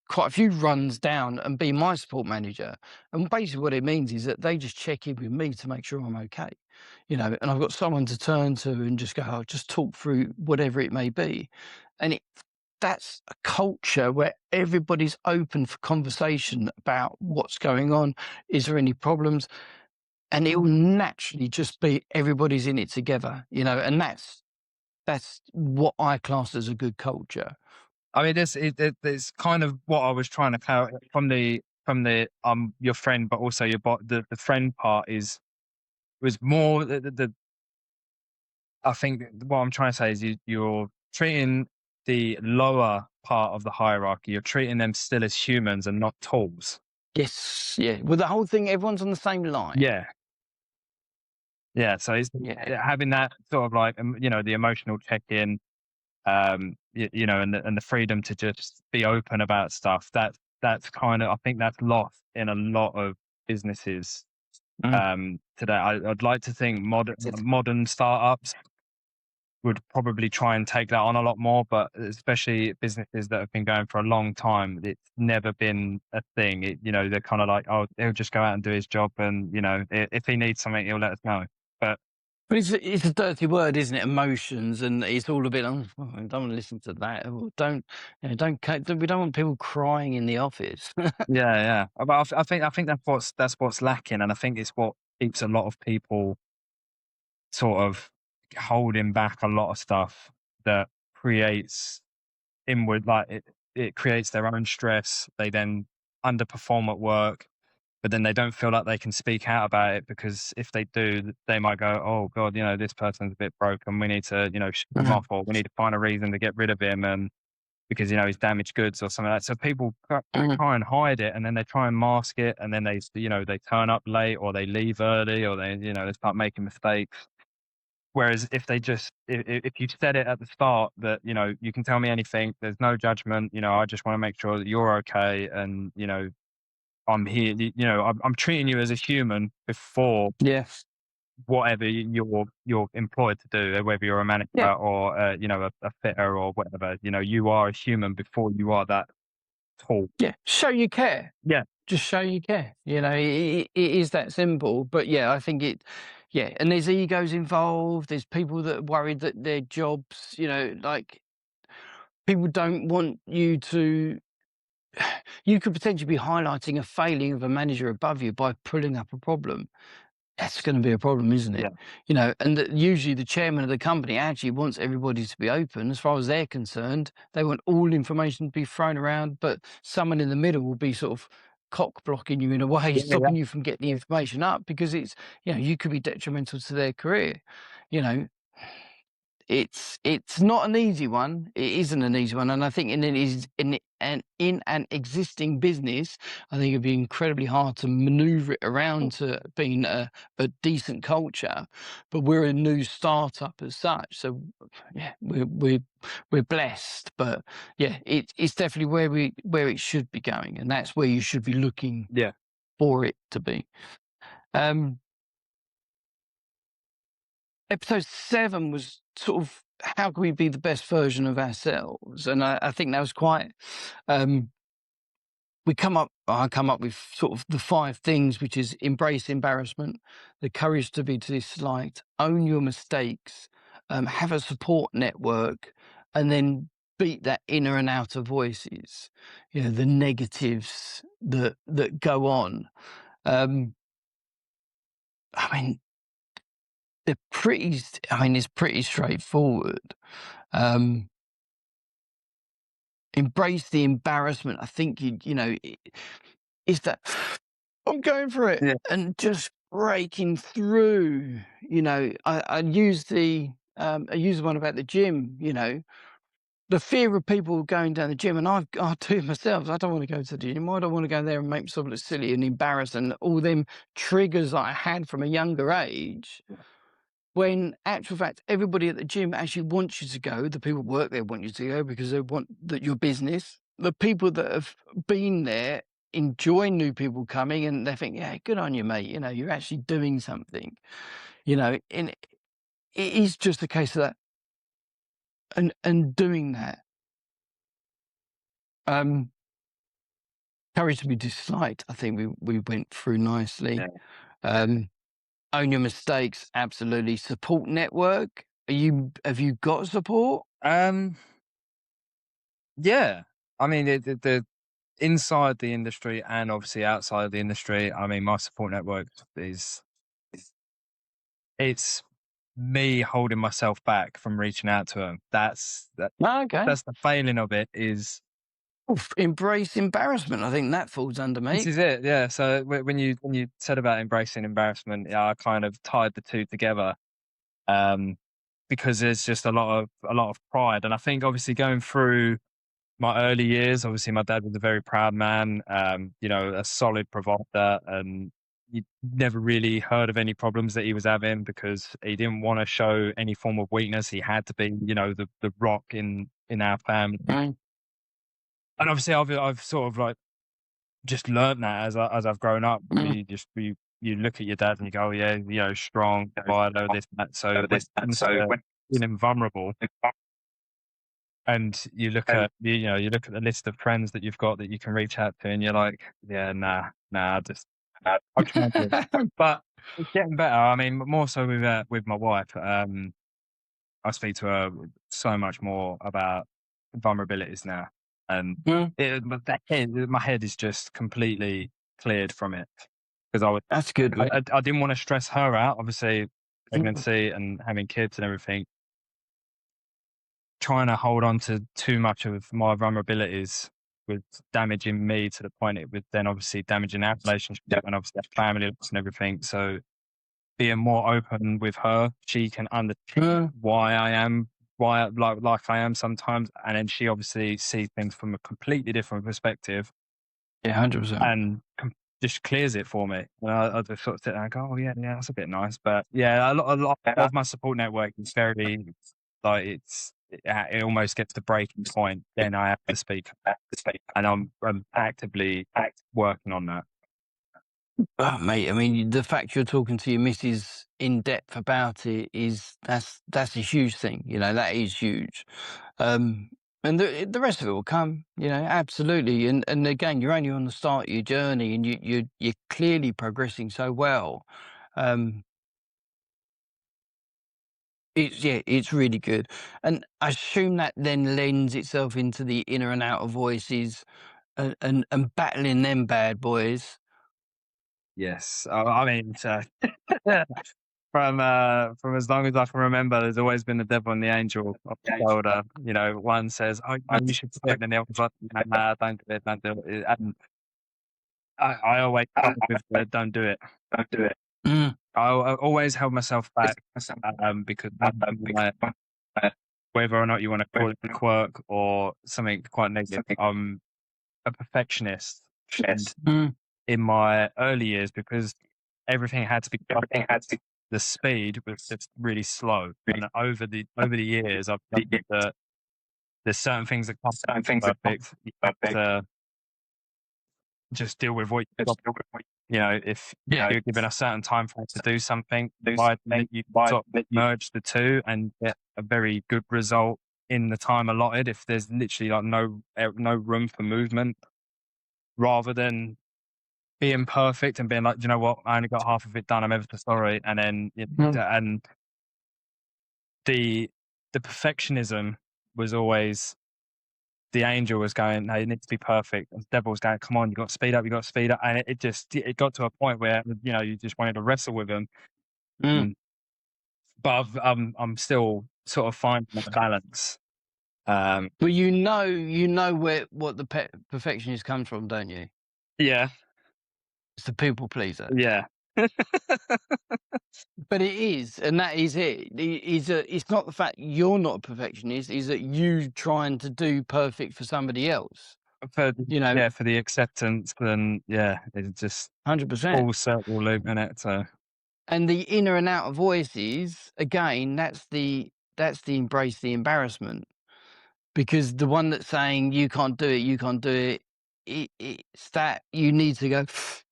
quite a few runs down and be my support manager. And basically what it means is that they just check in with me to make sure I'm okay. And I've got someone to turn to and just go, oh, just talk through whatever it may be. And that's a culture where everybody's open for conversation about what's going on. Is there any problems? And it will naturally just be everybody's in it together, and that's what I class as a good culture. I mean, it's kind of what I was trying to clarify from the your friend, but also the friend part was more the I think what I'm trying to say is you're treating the lower part of the hierarchy, you're treating them still as humans and not tools. Yes, yeah. Well, the whole thing, everyone's on the same line. Yeah. Yeah. So it's Yeah, having that sort of like, the emotional check-in, and the freedom to just be open about stuff. That's kind of, I think that's lost in a lot of businesses mm. today. I'd like to think modern startups would probably try and take that on a lot more, but especially businesses that have been going for a long time, it's never been a thing. They're kind of like, oh, he'll just go out and do his job, and if he needs something, he'll let us know. But But it's a dirty word, isn't it? Emotions, and it's all a bit. Oh, I don't want to listen to that. Or don't, we don't want people crying in the office. yeah, yeah. But I think that's what's lacking, and I think it's what keeps a lot of people sort of holding back a lot of stuff that creates inward, like it creates their own stress. They then underperform at work, but then they don't feel like they can speak out about it, because if they do, they might go, oh God, this person's a bit broken. We need to, ship him Mhm. off, or we need to find a reason to get rid of him. And because, he's damaged goods or something like that. So people Mhm. try and hide it, and then they try and mask it. And then they turn up late, or they leave early, or they start making mistakes. Whereas if they just, if you said it at the start that, you can tell me anything, there's no judgment, I just want to make sure that you're okay. And, I'm here, I'm treating you as a human before Yeah, whatever you're employed to do, whether you're a manager yeah, or, a fitter or whatever, you are a human before you are that tool. yeah. Show you care. Yeah. Just show you care. It is that simple. But yeah, I think yeah. And there's egos involved. There's people that are worried that their jobs, like people don't want you to. You could potentially be highlighting a failing of a manager above you by pulling up a problem. That's going to be a problem, isn't it? Yeah. And usually the chairman of the company actually wants everybody to be open as far as they're concerned. They want all information to be thrown around, but someone in the middle will be sort of cock blocking you in a way, Yeah. Yeah. stopping you from getting the information up because you could be detrimental to their career. You know, it's not an easy one. It isn't an easy one, and I think in an existing business, I think it'd be incredibly hard to maneuver it around to being a decent culture. But we're a new startup as such, so yeah, we're blessed. But yeah, it's definitely where it should be going, and that's where you should be looking Yeah. for it to be. Um, Episode 7 was sort of how can we be the best version of ourselves? And I think that was quite um I come up with sort of the 5 things, which is embrace embarrassment, the courage to be disliked, own your mistakes, have a support network, and then beat that inner and outer voices, the negatives that go on. Um, I mean, it's pretty straightforward. Um, embrace the embarrassment. I think it's that I'm going for it Yeah. and just breaking through. I use the I use the one about the gym. The fear of people going down the gym, and I do it myself. I don't want to go to the gym. I don't want to go there and make myself look silly and embarrassed, and all them triggers that I had from a younger age. When actual fact, everybody at the gym actually wants you to go. The people who work there want you to go because they want that your business. The people that have been there enjoy new people coming, and they think, "Yeah, good on you, mate. You're actually doing something." And it is just a case of that, and doing that. Um, Courage to be disliked. I think we went through nicely. Yeah. Um, Own your mistakes. Absolutely. Support network. Have you got support? Um, yeah. I mean, the inside the industry and obviously outside the industry. I mean, my support network is it's me holding myself back from reaching out to them. Okay. That's the failing of it. Is Oof, embrace embarrassment. I think that falls under this me. is it? Yeah. So when you said about embracing embarrassment, yeah, I kind of tied the two together. Um, because there's just a lot of pride, and I think obviously going through my early years, obviously my dad was a very proud man, a solid provider, and you never really heard of any problems that he was having because he didn't want to show any form of weakness. He had to be, the rock in our family. Mm, And obviously I've sort of like just learned that as I've grown up. mm, You look at your dad and you go, oh, yeah, strong, provider, this, that. So when it comes to feeling vulnerable, and you look at the list of friends that you've got that you can reach out to, and you're like, yeah, nah, I'll try and do it. But it's getting better. I mean, more so with my wife. I speak to her so much more about vulnerabilities now, and mm. my head is just completely cleared from it because That's good, mate. I didn't want to stress her out. Obviously, Mm, pregnancy and having kids and everything, trying to hold on to too much of my vulnerabilities was damaging me to the point it was then obviously damaging our relationship and obviously our family lives and everything. So being more open with her, she can understand mm. why I am like I am sometimes, and then she obviously sees things from a completely different perspective Yeah, 100%. and just clears it for me. And I just sort of sit there and go, oh yeah, that's a bit nice. But yeah, a lot of my support network is very like it almost gets to breaking point. Then I have to speak, and I'm actively working on that. Oh, mate, I mean, the fact you're talking to your missus in depth about it that's a huge thing. That is huge. Um, and the rest of it will come. Absolutely. And again, you're only on the start of your journey, and you're clearly progressing so well. Um, it's really good, and I assume that then lends itself into the inner and outer voices, and battling them bad boys. Yes, I mean, from as long as I can remember, there's always been the devil and the angel on the shoulder. One says, "Oh, you should do it," and the other's like, "Nah, don't do it, don't do it." And I always start with the, "Don't do it." Mm, I always held myself back, because whether or not you want to call it a quirk or something quite negative, I'm a perfectionist. And mm, in my early years, because everything had to be perfect, the speed was just really slow. And over the years, I've learned that there's certain things that can't be perfect. You have to just deal with what you've got. If yeah. you're given a certain time frame to do something, why don't you sort of merge the two and get a very good result in the time allotted if there's literally like no room for movement, rather than being perfect and being like, you know what, I only got half of it done. I'm ever so sorry. And then Mm, and the perfectionism was always, the angel was going, no, it needs to be perfect. And the devil was going, come on, you got to speed up, you got to speed up. And it got to a point where, you just wanted to wrestle with him. mm. Mm. But I'm still sort of finding the balance. Um, But you know what the perfectionist comes from, don't you? yeah, It's the people pleaser. yeah. But it is, and that is it. It's not the fact you're not a perfectionist, is that you trying to do perfect for somebody else, For you know, yeah, for the acceptance, and yeah, it's just 100%. full circle loop in it. So And the inner and outer voices, again, that's the embrace the embarrassment. Because the one that's saying, "You can't do it, you can't do it," it's that you need to go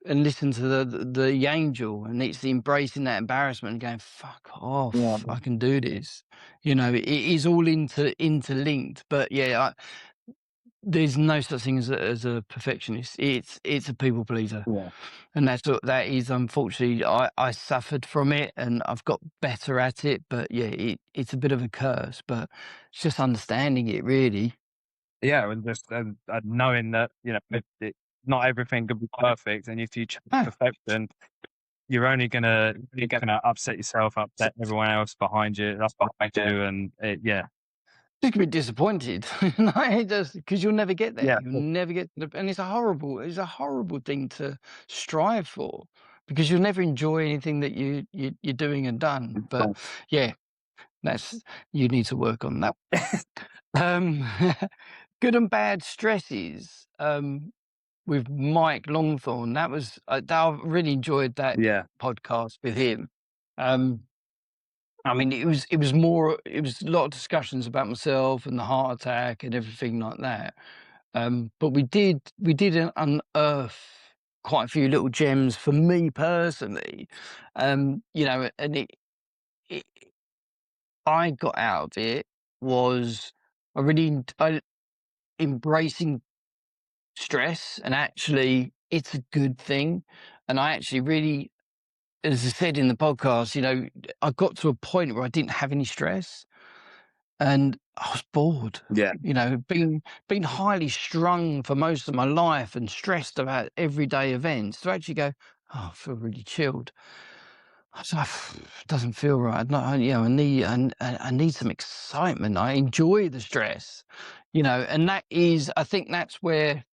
and listen to the angel, and it's the embracing that embarrassment and going, "Fuck yeah, off, I can do this." You know, it is all interlinked, but yeah, there's no such thing as a perfectionist. It's a people pleaser, yeah, and that is unfortunately I suffered from it, and I've got better at it, but yeah, it's a bit of a curse, but it's just understanding it really. yeah, and just knowing that not everything could be perfect, and if you chase No, perfection, you're gonna upset yourself, upset everyone else behind you, that's behind you, and yeah, just a bit disappointed. No, it does, because you'll never get there. yeah, You'll never get to the, and it's a horrible thing to strive for, because you'll never enjoy anything that you're doing and done. But yeah, that's you need to work on that. Um, good and bad stresses. With Mike Longthorne, I really enjoyed that yeah, podcast with him. Um, I mean, it was a lot of discussions about myself and the heart attack and everything like that. But we did unearth quite a few little gems for me personally. And it I got out of it was I embracing stress, and actually it's a good thing. And I actually really, as I said in the podcast, I got to a point where I didn't have any stress. And I was bored, yeah, being highly strung for most of my life and stressed about everyday events, to actually go, "Oh, I feel really chilled." I was like, "It doesn't feel right. No, I need some excitement. I enjoy the stress," and I think that's where,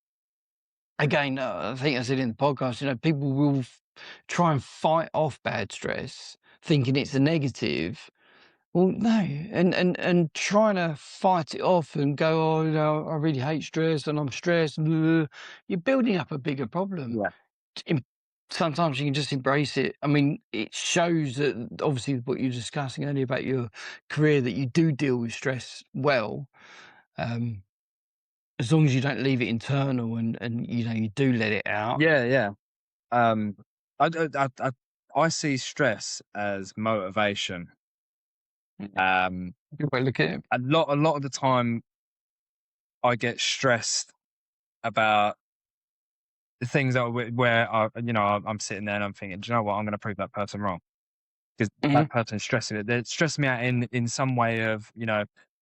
again, I think I said in the podcast, people will try and fight off bad stress, thinking it's a negative. Well, no, and trying to fight it off and go, "Oh, I really hate stress and I'm stressed," you're building up a bigger problem. yeah, Em Sometimes you can just embrace it. I mean, it shows that obviously what you were discussing earlier about your career, that you do deal with stress well, um, as long as you don't leave it internal, and you do let it out. yeah, yeah. Um, I see stress as motivation. Yeah. Um, Good way to look at it. a lot of the time, I get stressed about the things where I'm sitting there and I'm thinking, do you know what? I'm going to prove that person wrong, because that Mhm. person's stressing it. They're stressing me out in some way of,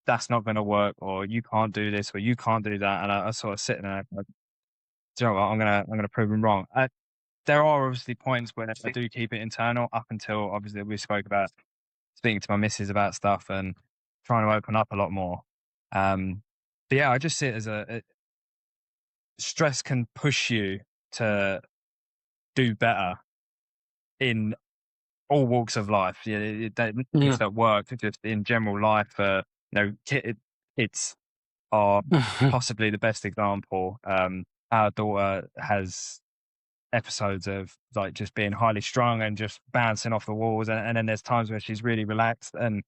that's not going to work, or you can't do this, or you can't do that. And I sort of sitting there, like, do you know what? I'm gonna prove them wrong. There are obviously points where I do keep it internal, up until obviously we spoke about speaking to my missus about stuff and trying to open up a lot more. Um, but yeah, I just see it as stress can push you to do better in all walks of life. Yeah, that Yeah. just at work, just in general life. Kids are possibly the best example. Our daughter has episodes of like just being highly strung and just bouncing off the walls, and then there's times where she's really relaxed, and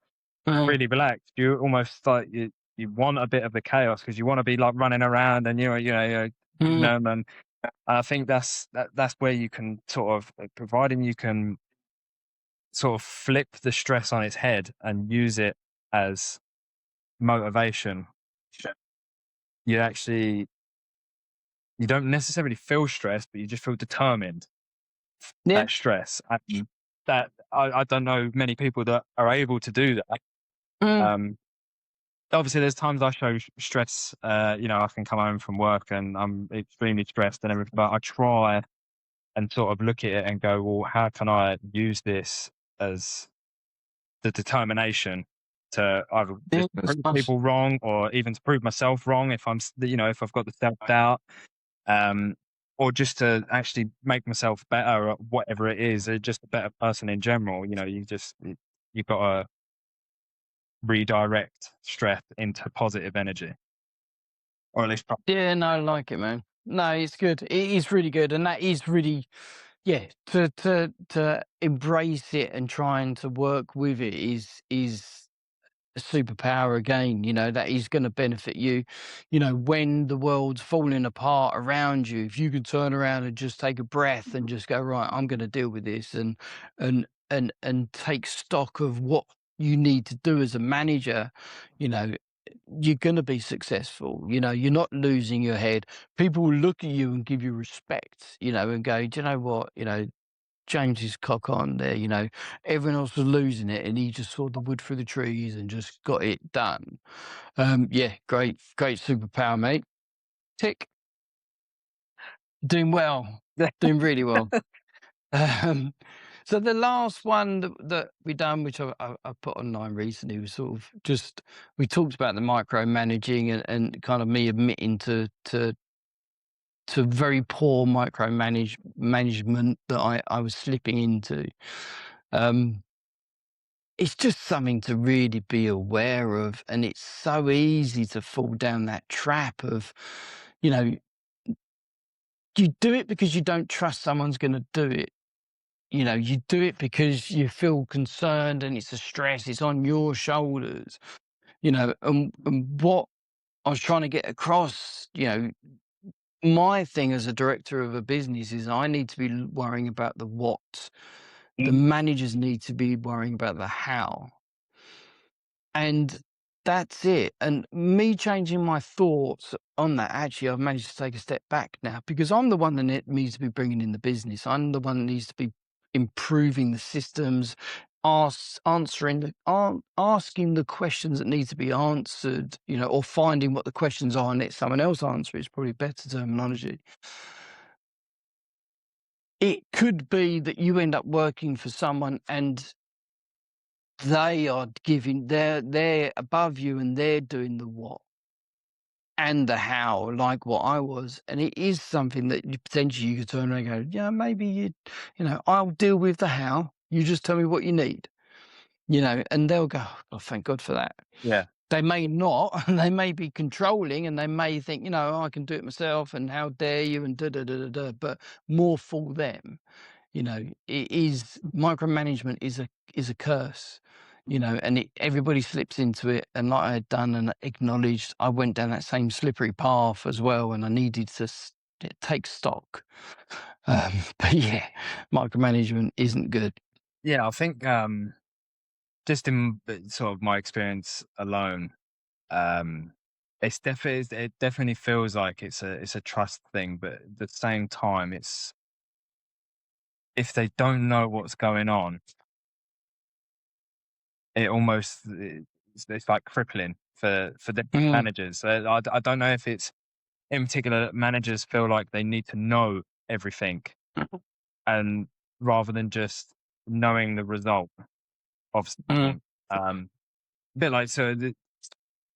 Mm, really relaxed. You almost like you want a bit of the chaos, because you want to be like running around, and mm, and I think that's where you can sort of, providing you can sort of flip the stress on its head and use it as motivation. You actually, you don't necessarily feel stressed, but you just feel determined. yeah. That stress, and that I don't know many people that are able to do that. Mm, Um, Obviously, there's times I show stress. I can come home from work and I'm extremely stressed and everything, but I try and sort of look at it and go, well, how can I use this as the determination to either yeah, just that's prove nice. people wrong, or even to prove myself wrong if if I've got the self doubt. Um, or just to actually make myself better at whatever it is, just a better person in general. You've got to redirect stress into positive energy, or at least try. Yeah, no, I like it, man. No, it's good. It is really good, and that is really, yeah. To embrace it and trying to work with it is a superpower again. You know that is going to benefit you. You know when the world's falling apart around you, if you can turn around and just take a breath and just go, right, I'm going to deal with this, and take stock of what you need to do as a manager. You know, you're going to be successful. You know, you're not losing your head. People will look at you and give you respect. You know, and go, do you know what? You know, James is cock on there, you know. Everyone else was losing it and he just saw the wood through the trees and just got it done. Yeah, great superpower, mate. Tick. Doing well. Doing really well. Um, so the last one that we done, which I put online recently, was sort of just we talked about the micromanaging and kind of me admitting to very poor management that I was slipping into. Um, It's just something to really be aware of, and it's so easy to fall down that trap of, you know, you do it because you don't trust someone's gonna do it. You know, you do it because you feel concerned and it's a stress, it's on your shoulders, you know, and what I was trying to get across, you know, my thing as a director of a business is I need to be worrying about the what. The Mm. managers need to be worrying about the how. And that's it. And me changing my thoughts on that, actually, I've managed to take a step back now because I'm the one that needs to be bringing in the business. I'm the one that needs to be improving the systems, asking the questions that need to be answered, you know, or finding what the questions are and let someone else answer is probably better terminology. It could be that you end up working for someone and they are giving they're above you and they're doing the what and the how, like what I was. And it is something that you potentially you could turn around and go, yeah, maybe you know, I'll deal with the how. You just tell me what you need, you know, and they'll go, oh, thank God for that. Yeah, They may not, and they may be controlling, and they may think, you know, I can do it myself, and how dare you, and da da da da da. But more for them, you know, it is micromanagement is a curse, you know, and everybody slips into it. And like I had done and acknowledged, I went down that same slippery path as well, and I needed to take stock. But yeah, micromanagement isn't good. yeah. I think just in sort of my experience alone, um, it definitely feels like it's a trust thing, but at the same time, it's if they don't know what's going on, it's like crippling for the Mm, managers. I don't know if it's in particular that managers feel like they need to know everything, and rather than just knowing the result of mm, something. A bit like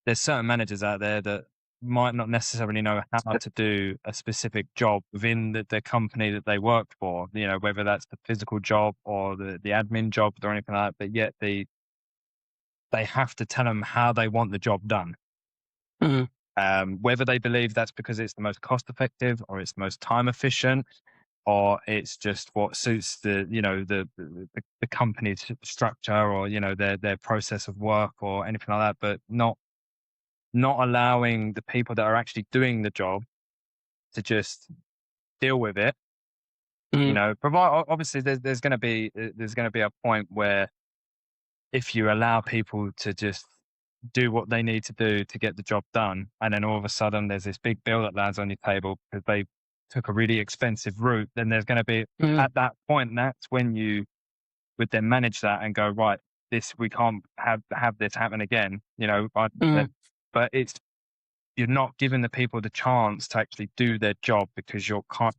there's certain managers out there that might not necessarily know how to do a specific job within the company that they work for, you know, whether that's the physical job or the admin job or anything like that, but yet they have to tell them how they want the job done. mm, Whether they believe that's because it's the most cost effective or it's the most time efficient or it's just what suits the, you know, the company's structure or, you know, their process of work or anything like that, but not allowing the people that are actually doing the job to just deal with it. You mm, know, obviously there's going to be a point where if you allow people to just do what they need to do to get the job done, and then all of a sudden there's this big bill that lands on your table because they took a really expensive route, then there's going to be mm, at that point that's when you would then manage that and go, right, this we can't have this happen again. You know, mm. but it's you're not giving the people the chance to actually do their job because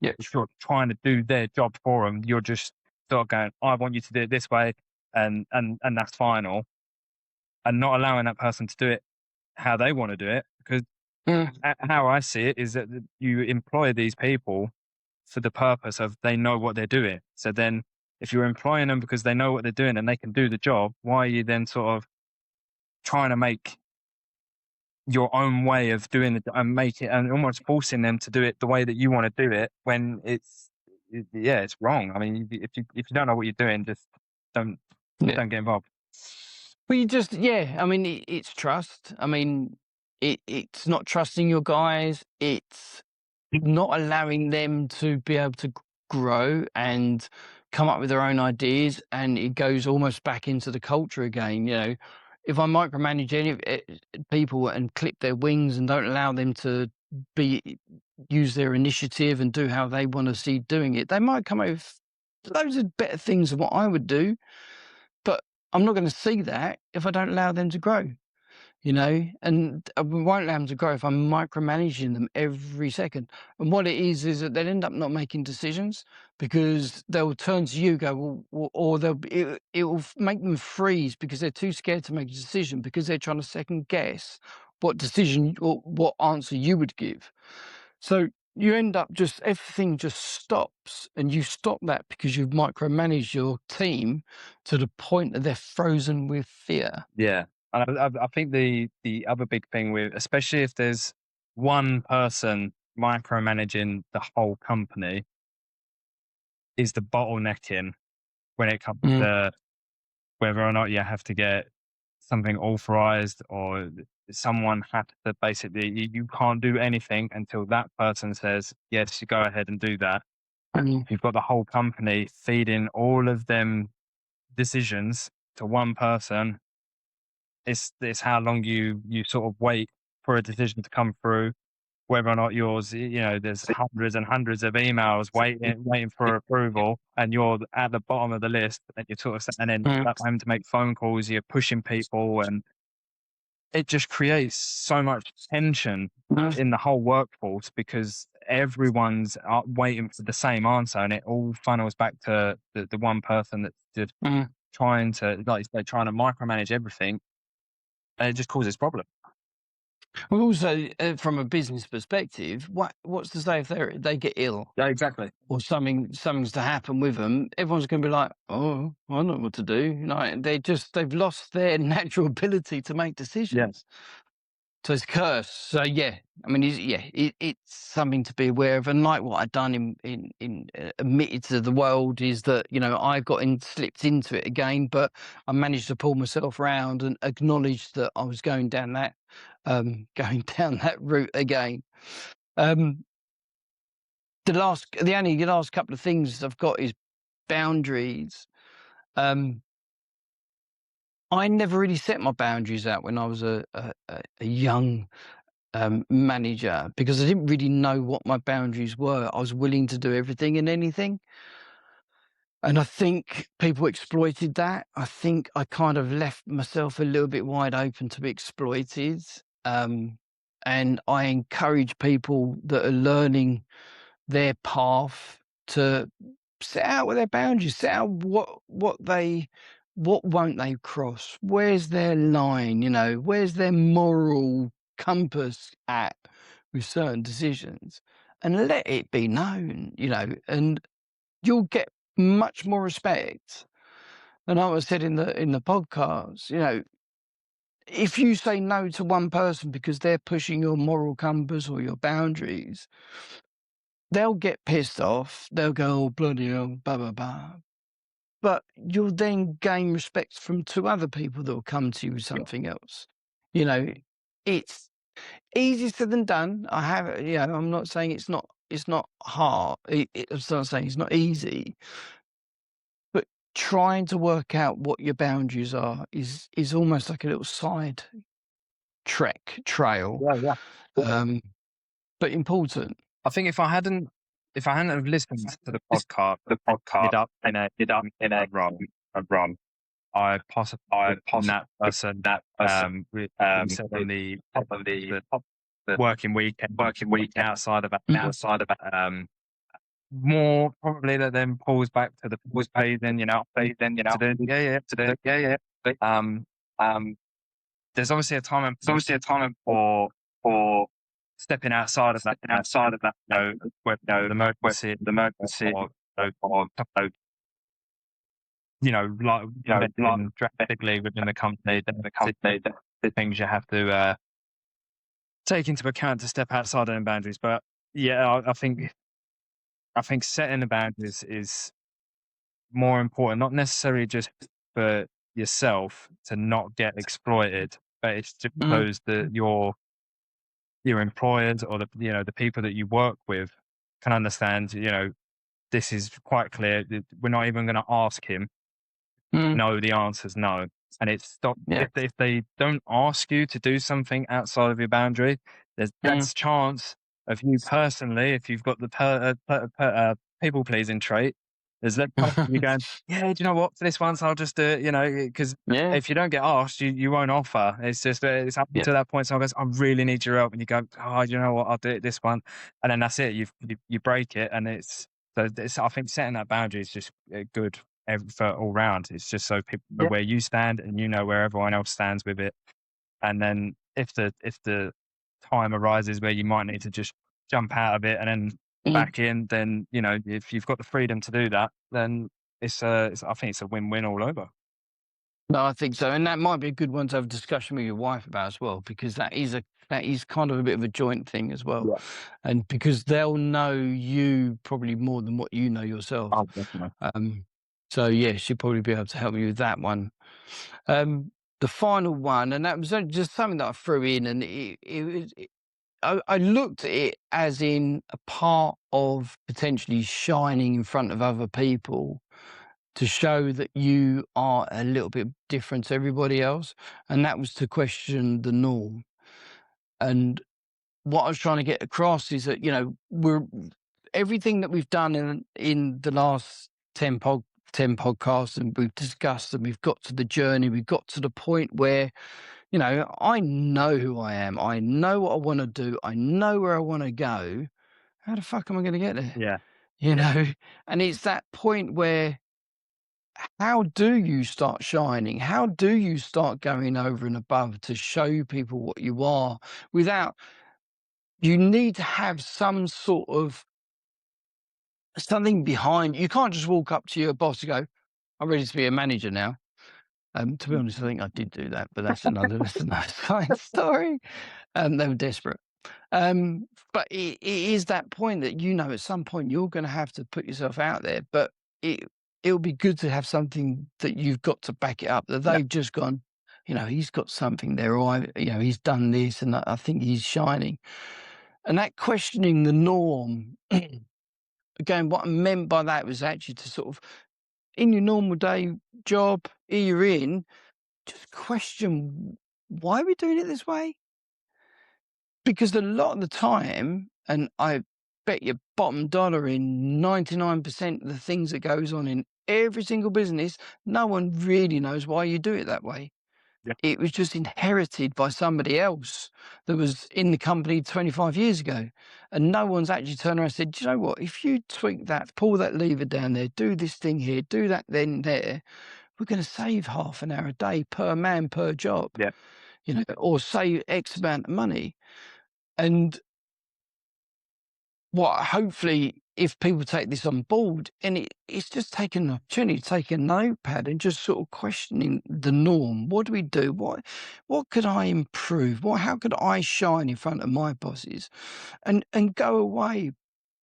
Yeah. if you're trying to do their job for them, you're just sort of going, I want you to do it this way, and that's final, and not allowing that person to do it how they want to do it. Because Mm, how I see it is that you employ these people for the purpose of they know what they're doing. So then if you're employing them because they know what they're doing and they can do the job, why are you then sort of trying to make your own way of doing it and make it and almost forcing them to do it the way that you want to do it when it's wrong. I mean, if you don't know what you're doing, just don't Yeah. don't get involved. Well, I mean, it's trust. I mean, it's not trusting your guys. It's not allowing them to be able to grow and come up with their own ideas. And it goes almost back into the culture again. If I micromanage people and clip their wings and don't allow them to use their initiative and do how they want to see doing it, they might come up with loads of better things than what I would do. But I'm not going to see that if I don't allow them to grow, and we won't allow them to grow if I'm micromanaging them every second. And what it is that they'll end up not making decisions because they'll turn to you, go, well, or it will make them freeze because they're too scared to make a decision because they're trying to second guess what decision or what answer you would give. So you end up everything just stops, and you stop that because you've micromanaged your team to the point that they're frozen with fear. Yeah, and I think the other big thing with, especially if there's one person micromanaging the whole company, is the bottlenecking when it comes Mm, to whether or not you have to get something authorized or someone has to basically, you can't do anything until that person says, yes, you go ahead and do that. mm, If you've got the whole company feeding all of them decisions to one person, it's how long you sort of wait for a decision to come through, whether or not yours, there's hundreds and hundreds of emails waiting for approval, and you're at the bottom of the list, and you're sort of, and then mm, having to make phone calls, you're pushing people, and it just creates so much tension mm, in the whole workforce because everyone's waiting for the same answer, and it all funnels back to the one person that's just mm. trying to, like you say, trying to micromanage everything, and it just causes problems. Well, also, from a business perspective, what's to say if they get ill Yeah, exactly. or something's to happen with them? Everyone's going to be like, "Oh, I don't know what to do." They've lost their natural ability to make Yeah. decisions. So it's cursed. So yeah, I mean, it's something to be aware of. And like what I've done in admitted to the world is that I slipped into it again, but I managed to pull myself around and acknowledge that I was going down that going down that route again. Um, the last couple of things I've got is boundaries. Um, I never really set my boundaries out when I was a young manager because I didn't really know what my boundaries were. I was willing to do everything and anything. And I think people exploited that. I think I kind of left myself a little bit wide open to be exploited. Um, and I encourage people that are learning their path to set out with their boundaries, set out what won't they cross, where's their line, where's their moral compass at with certain decisions, and let it be known, and you'll get much more respect. And I was said in the podcast, if you say no to one person because they're pushing your moral compass or your boundaries, they'll get pissed off. They'll go, oh, bloody hell, blah, blah, blah. But you'll then gain respect from two other people that will come to you with something else. You know, it's easier said than done. I'm not saying it's not hard. I'm not saying it's not easy, but trying to work out what your boundaries are is almost like a little side trail, Yeah, yeah. but important. I think if I hadn't have listened to the podcast, The podcast ended up in in a run, run. I possibly I been that person. that person We said on the top of the the working weekend, working weekend outside of outside of more probably that then pulls back to the was phase. Then then to do to do yeah. um. Um There's obviously a time and there's obviously a time for for stepping outside of that, you know, whether the emergency or you know, like investing drastically within the company, the things you have to take into account to step outside of the boundaries. But yeah, I think setting the boundaries is more important, not necessarily just for yourself to not get exploited, but it's just Mm, suppose that your employers or the the people that you work with can understand. You know, this is quite clear. We're not even going to ask him. mm, No, the answer's no. And it's stop yeah. if they don't ask you to do something outside of your boundary, there's Mm, less chance of you personally, if you've got the people pleasing trait, there's less chance of you going, yeah, do you know what? For this once, I'll just do it. You know, because yeah. if you don't get asked, you won't offer. It's just it's up Yeah. to that point. Someone goes, I really need your help, and you go, oh, you know what? I'll do it this one, and then that's it. You break it, and it's so. It's, I think setting that boundary is just good for all round. It's just so people know where you stand and you know where everyone else stands with it. And then if the time arises where you might need to just jump out of it and then Mm. back in, then you know if you've got the freedom to do that, then I think it's a win-win all over. No, I think so, and that might be a good one to have a discussion with your wife about as well, because that is kind of a bit of a joint thing as well, Yeah. and because they'll know you probably more than what you know yourself. Oh, definitely. So yeah, she'll probably be able to help you with that one. The final one, and that was just something that I threw in, and it was. I looked at it as in a part of potentially shining in front of other people to show that you are a little bit different to everybody else. And that was to question the norm. And what I was trying to get across is that, you know, everything that we've done in the last 10 podcasts, and we've discussed, and we've got to the journey, we've got to the point where, you know, I know who I am. I know what I want to do. I know where I want to go. How the fuck am I going to get there? Yeah. You know, and it's that point where how do you start shining? How do you start going over and above to show people what you are without, you need to have some sort of something behind. You can't just walk up to your boss and go, I'm ready to be a manager now. To be honest, I think I did do that, but that's another kind of story. They were desperate. But it is that point that, you know, at some point you're going to have to put yourself out there, but it'll be good to have something that you've got to back it up, that Yeah. they've just gone, you know, he's got something there, or you know, he's done this and I think he's shining. And that questioning the norm, again, what I meant by that was actually to sort of, in your normal day job, here you're in, just question, why are we doing it this way? Because a lot of the time, and I bet your bottom dollar in 99% of the things that goes on in every single business, no one really knows why you do it that way. Yeah. It was just inherited by somebody else that was in the company 25 years ago. And no one's actually turned around and said, do you know what? If you tweak that, pull that lever down there, do this thing here, do that then there, we're going to save half an hour a day per man per job, Yeah. you know, or save X amount of money. And what hopefully, if people take this on board, and it's just taking an opportunity to take a notepad and just sort of questioning the norm. What do we do? What could I improve? How could I shine in front of my bosses? And go away,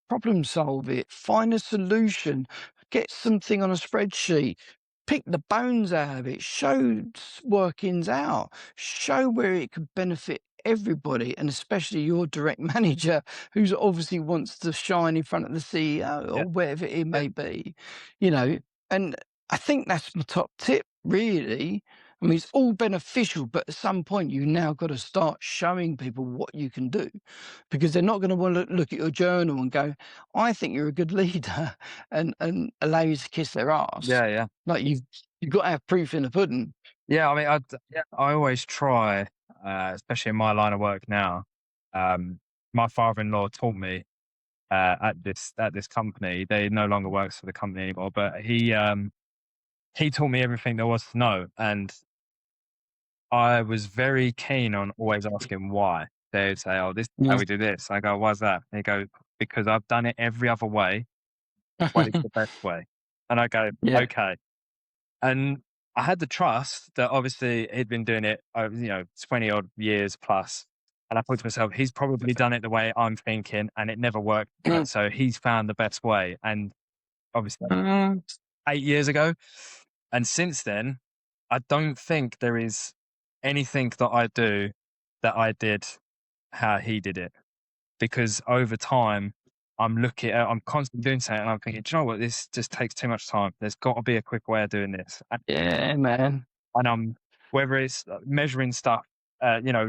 problem solve it, find a solution, get something on a spreadsheet, pick the bones out of it, show workings out, show where it could benefit everybody, and especially your direct manager, who's obviously wants to shine in front of the CEO Yeah. or wherever it may be, you know. And I think that's my top tip, really. I mean, it's all beneficial, but at some point you now got to start showing people what you can do, because they're not going to want to look at your journal and go, I think you're a good leader, and allow you to kiss their ass. Yeah. Yeah. Like, you've got to have proof in the pudding. Yeah, I mean, I always try, especially in my line of work now. My father-in-law taught me at this company. They no longer works for the company anymore, but he taught me everything there was to know, and I was very keen on always asking why. they would say, "Oh, this is how Yeah. we do this." I go, "Why's that?" They go, "Because I've done it every other way. What is the best way?" And I go, Yeah. "Okay." And I had the trust that obviously he'd been doing it, 20 odd years plus. And I thought to myself, he's probably done it the way I'm thinking, and it never worked. Mm, So he's found the best way. And obviously, mm, 8 years ago. And since then, I don't think there is anything that I do that I did how he did it. Because over time, I'm constantly doing something and I'm thinking, do you know what? This just takes too much time. There's got to be a quick way of doing this. yeah, man. And whether it's measuring stuff,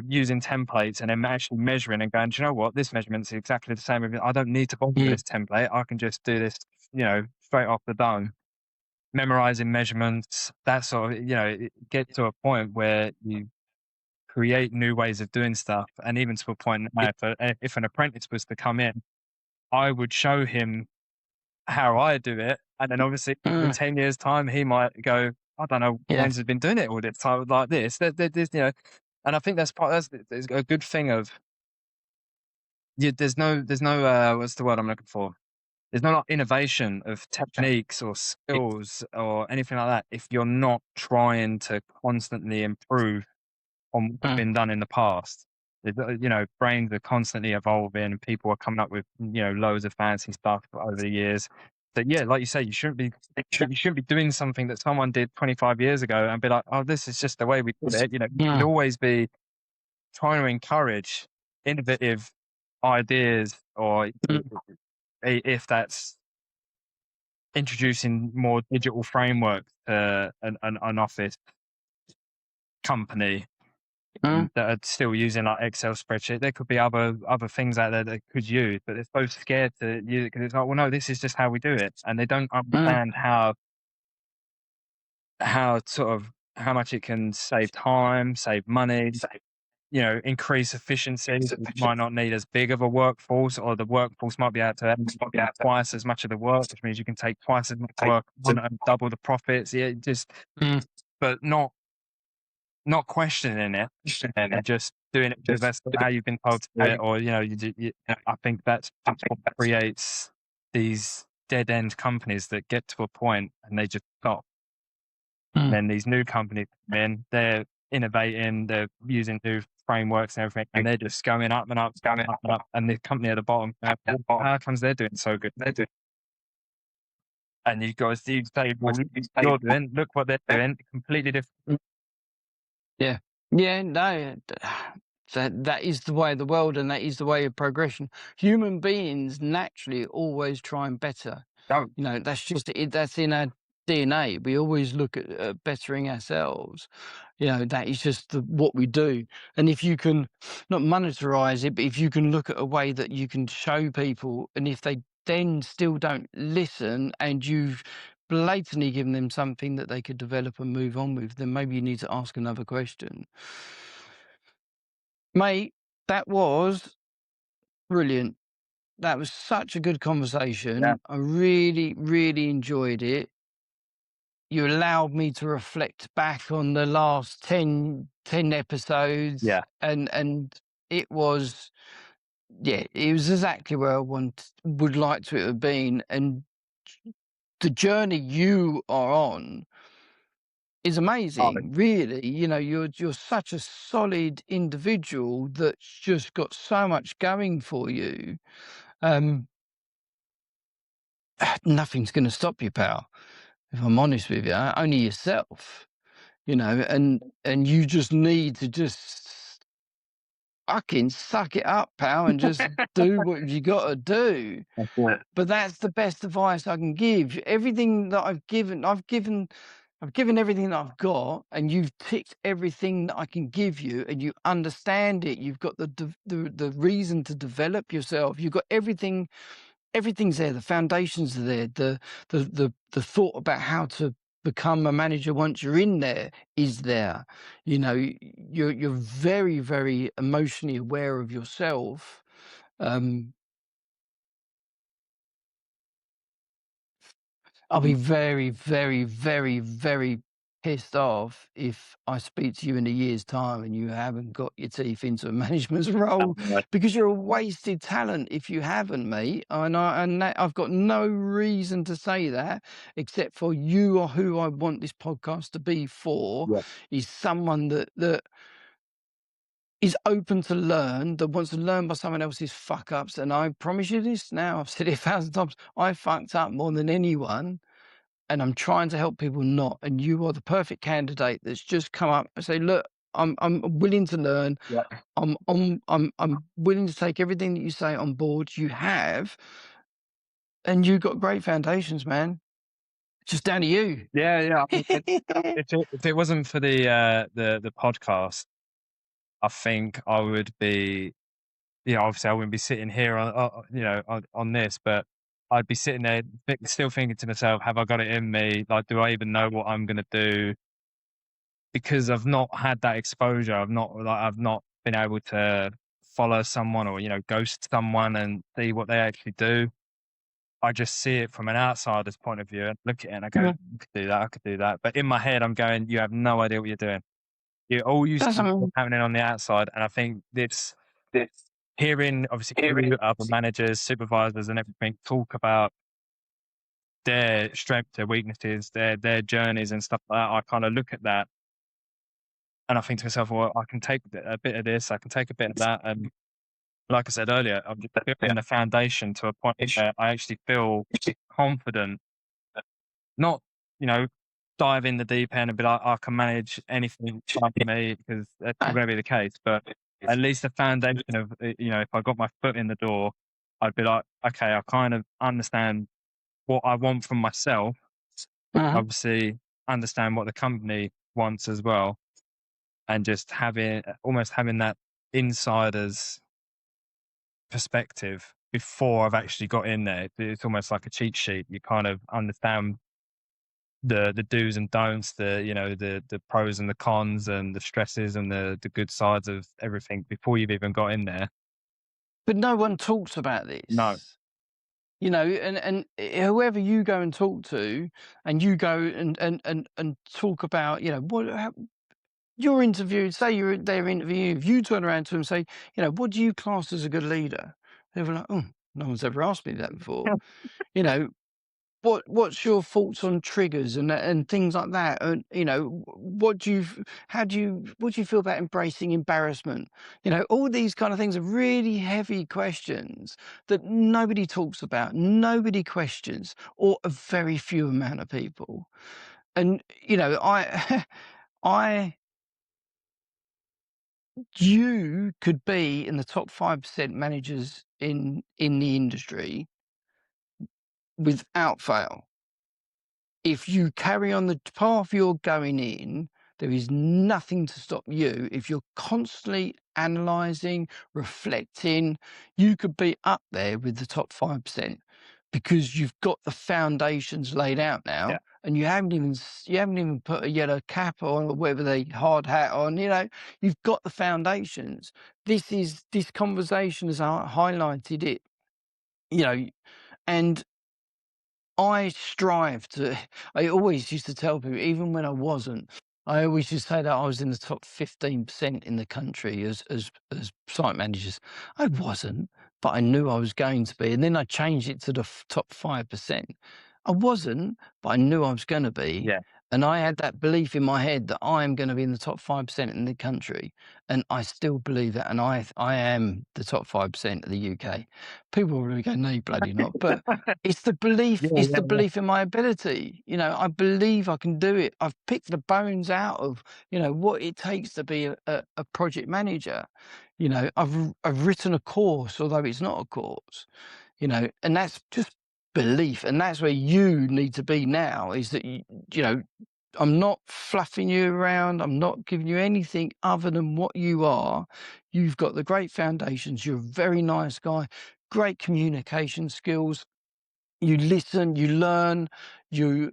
using templates and then actually measuring and going, do you know what? This measurement's exactly the same. I don't need to bother with Mm, this template. I can just do this, straight off the dome. Memorizing measurements, that sort of, it gets to a point where you create new ways of doing stuff. And even to a point now, if an apprentice was to come in, I would show him how I do it. And then obviously in mm, 10 years' time, he might go, I don't know, yeah. James has been doing it all this time like this. There's, and I think that's a good thing of, there's no, what's the word I'm looking for? There's no like innovation of techniques or skills or anything like that if you're not trying to constantly improve on what's Mm, been done in the past. Brains are constantly evolving and people are coming up with, loads of fancy stuff over the years. That, yeah, like you say, you shouldn't be doing something that someone did 25 years ago and be like, oh, this is just the way we do it. You should mm, always be trying to encourage innovative ideas or mm, if that's introducing more digital frameworks to an office company mm, that are still using like Excel spreadsheet. There could be other things out there that could use, but they're so scared to use it because it's like, well, no, this is just how we do it, and they don't mm, understand how much it can save time, save money, increase efficiency. You might not need as big of a workforce, or the workforce might be able to have twice as much of the work, which means you can take twice as much work and double the profits. Yeah, mm, but not questioning it and just doing it because that's how you've been told to do it, or I think that's what creates these dead end companies that get to a point and they just stop. And mm, then these new companies come in, they're innovating, they're using new frameworks and everything, and they're just going up and up, going up and up. And the company at the bottom, how comes they're doing so good? And you guys, you say, well, you're doing, look what they're doing, completely different. yeah. Yeah, no, that is the way of the world, and that is the way of progression. Human beings naturally always try and better. Oh, That's just it. That's in our DNA. We always look at bettering ourselves. That is just what we do. And if you can not monetize it, but if you can look at a way that you can show people, and if they then still don't listen, and you've blatantly given them something that they could develop and move on with, then maybe you need to ask another question. Mate, that was brilliant. That was such a good yeah, conversation. I really, really enjoyed it. You allowed me to reflect back on the last ten episodes, yeah. and it was, yeah, it was exactly where I would like to it have been. And the journey you are on is Oh, amazing, really. You're such a solid individual that's just got so much going for you. Um, Nothing's going to stop you, pal. If I'm honest with you, only yourself. And you just need to just fucking suck it up, pal, and just do what you got to do. that's it. But that's the best advice I can give. Everything that I've given everything that I've got, and you've ticked everything that I can give you, and you understand it. You've got the reason to develop yourself. You've got everything. Everything's there. The foundations are there. The thought about how to become a manager once you're in there is there. You're very, very emotionally aware of yourself. Um, I'll be very, very, very, very pissed off if I speak to you in a year's time and you haven't got your teeth into a management role, because you're a wasted talent if you haven't, mate. And I've got no reason to say that, except for you are who I want this podcast to be for. Yeah. Is someone that is open to learn, that wants to learn by someone else's fuck ups. And I promise you this now, I've said it 1,000 times, I fucked up more than anyone. And I'm trying to help people not. And you are the perfect candidate that's just come up and say, look, I'm willing to learn. Yeah. I'm willing to take everything that you say on board. You have, and you've got great foundations, man. Just down to you. Yeah. If it wasn't for the podcast, I think I would be, obviously I wouldn't be sitting here on this, but I'd be sitting there still thinking to myself, have I got it in me? Like, do I even know what I'm going to do? Because I've not had that exposure. I've not been able to follow someone or, ghost someone and see what they actually do. I just see it from an outsider's point of view and look at it and I go, I could do that, I could do that. But in my head, I'm going, you have no idea what you're doing. All you see what's happening on the outside. And I think this hearing, obviously, other managers, supervisors and everything talk about their strengths, their weaknesses, their journeys and stuff like that, I kind of look at that and I think to myself, well, I can take a bit of this, I can take a bit of that. And like I said earlier, I'm just building the foundation to a point where I actually feel confident, not, dive in the deep end and be like, I can manage anything for me, because that's not going to be the case. But at least the foundation of, if I got my foot in the door, I'd be like, okay, I kind of understand what I want from myself. Obviously, understand what the company wants as well. And just almost having that insider's perspective before I've actually got in there. It's almost like a cheat sheet. You kind of understand the do's and don'ts, the pros and the cons and the stresses and the good sides of everything before you've even got in there. But no one talks about this. No. And whoever you go and talk to, and you go and talk about, you're interviewed, say they're interviewing, if you turn around to them and say, what do you class as a good leader? They were like, oh, no one's ever asked me that before. What's your thoughts on triggers and things like that? And what do you feel about embracing embarrassment? All these kind of things are really heavy questions that nobody talks about, nobody questions, or a very few amount of people. And you could be in the top 5% managers in the industry without fail. If you carry on the path you're going in, there is nothing to stop you. If you're constantly analysing, reflecting, you could be up there with the top 5%, because you've got the foundations laid out now. Yeah. And you haven't even put a yellow cap on, or whatever they hard hat on. You've got the foundations. This conversation has highlighted it. And I strive to. I always used to tell people, even when I wasn't, I always used to say that I was in the top 15% in the country as site managers. I wasn't, but I knew I was going to be. And then I changed it to the top 5%. I wasn't, but I knew I was going to be. Yeah. And I had that belief in my head that I am going to be in the top 5% in the country. And I still believe that. And I am the top 5% of the UK. People will really go, no, you bloody not. But it's the belief, belief in my ability. I believe I can do it. I've picked the bones out of, what it takes to be a project manager. I've written a course, although it's not a course, and that's just belief. And that's where you need to be now, is that, I'm not fluffing you around. I'm not giving you anything other than what you are. You've got the great foundations. You're a very nice guy, great communication skills. You listen, you learn, the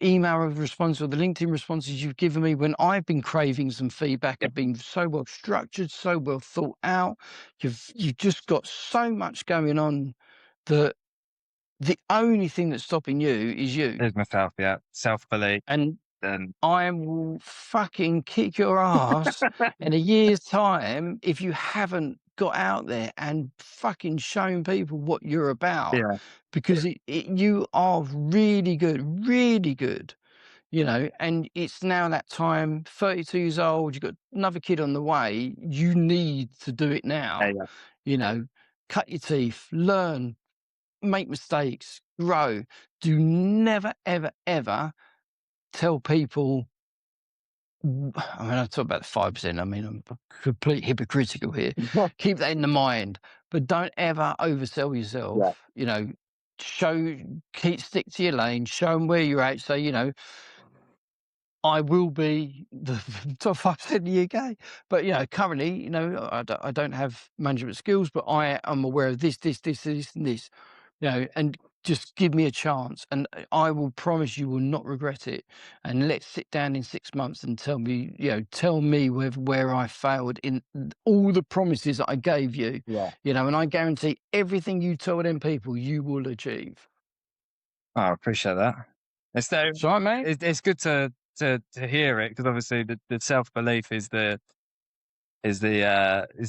email response or the LinkedIn responses you've given me when I've been craving some feedback have been so well structured, so well thought out. You've just got so much going on that the only thing that's stopping you is you. There's myself, yeah. Self-belief. And then I will fucking kick your ass in a year's time if you haven't got out there and fucking shown people what you're about, Yeah. because you are really good, really good. You know, and it's now that time, 32 years old, you've got another kid on the way, you need to do it now. yeah. You know, cut your teeth, learn, make mistakes, grow. Do never, ever, ever tell people. I mean, I talk about the 5%. I mean, I'm complete hypocritical here. Keep that in the mind, but don't ever oversell yourself. Yeah. You know, stick to your lane, show them where you're at. So, you know, I will be the top 5% in the UK. But, you know, currently, you know, I don't have management skills, but I am aware of this, and this, you know, and just give me a chance. And I will promise you will not regret it. And let's sit down in 6 months and tell me, you know, tell me where I failed in all the promises that I gave you, Yeah. you know, and I guarantee everything you tell them people you will achieve. Oh, I appreciate that. It's so Sorry, mate. it's good to hear it, because obviously the self belief is the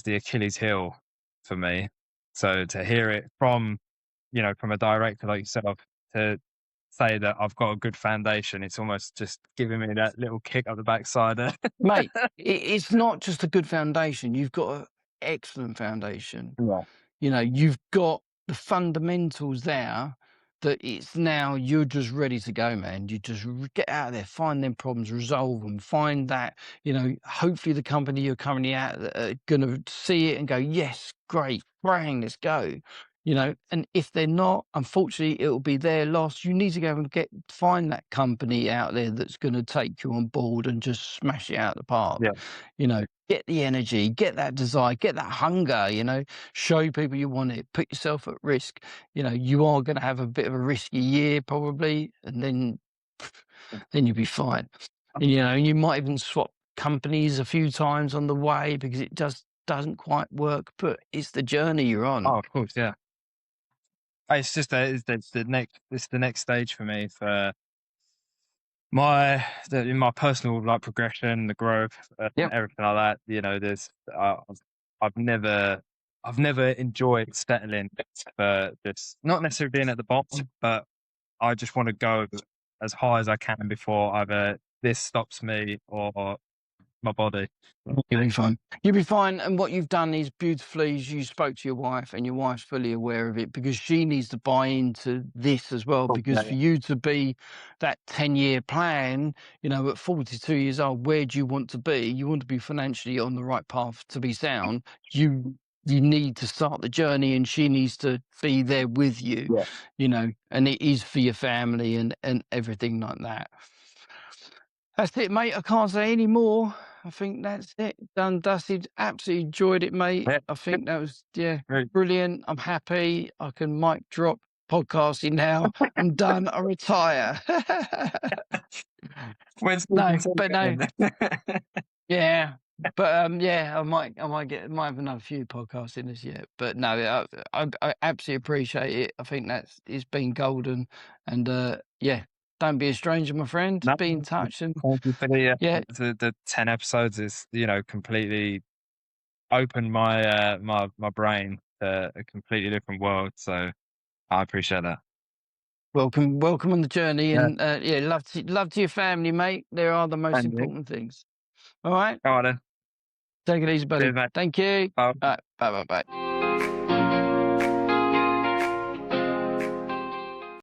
Achilles heel for me. So to hear it from, you know, from a director like yourself, to say that I've got a good foundation, it's almost just giving me that little kick up the backside. Mate, it's not just a good foundation. You've got an excellent foundation. Yeah. You know, you've got the fundamentals there that it's now you're just ready to go, man. You just get out there, find them problems, resolve them, find that, you know, hopefully the company you're currently at are going to see it and go, yes, great, bang, let's go. You know, and if they're not, unfortunately, it'll be their loss. You need to go and find that company out there that's going to take you on board and just smash it out the park. Yeah. You know, get the energy, get that desire, get that hunger, you know, show people you want it, put yourself at risk. You know, you are going to have a bit of a risky year probably, and then you'll be fine. And, you know, you might even swap companies a few times on the way because it just doesn't quite work, but it's the journey you're on. Oh, of course, yeah. It's just it's the next stage for me for in my personal like progression, the growth, Yep. everything like that. You know, I've never enjoyed settling for just not necessarily being at the bottom, but I just want to go as high as I can before either this stops me or my body. You'll be fine. You'll be fine. And what you've done is beautifully is you spoke to your wife, and your wife's fully aware of it, because she needs to buy into this as well. Because for you to be that 10-year plan, you know, at 42 years old, where do you want to be? You want to be financially on the right path to be sound. You need to start the journey, and she needs to be there with you, Yeah. you know, and it is for your family and everything like that. That's it, mate. I can't say any more. I think that's it. Done, dusted. Absolutely enjoyed it, mate. Yeah. I think that was, yeah, Great. brilliant. I'm happy. I can mic drop podcasting now. I'm done. I retire. When's No, season but 2 no, again? yeah. But yeah, I might have another few podcasts in this yet. But no, I absolutely appreciate it. I think it's been golden, and yeah, don't be a stranger, my friend. No, Be in touch, and thank you for yeah, the 10 episodes is, you know, completely opened my my brain to a completely different world. So I appreciate that. welcome on the journey, Yeah. and yeah, love to your family, mate. They are the most And you. important things. All right, All right then. take it easy, buddy. Cheers, mate. Thank you. Bye. All right, bye.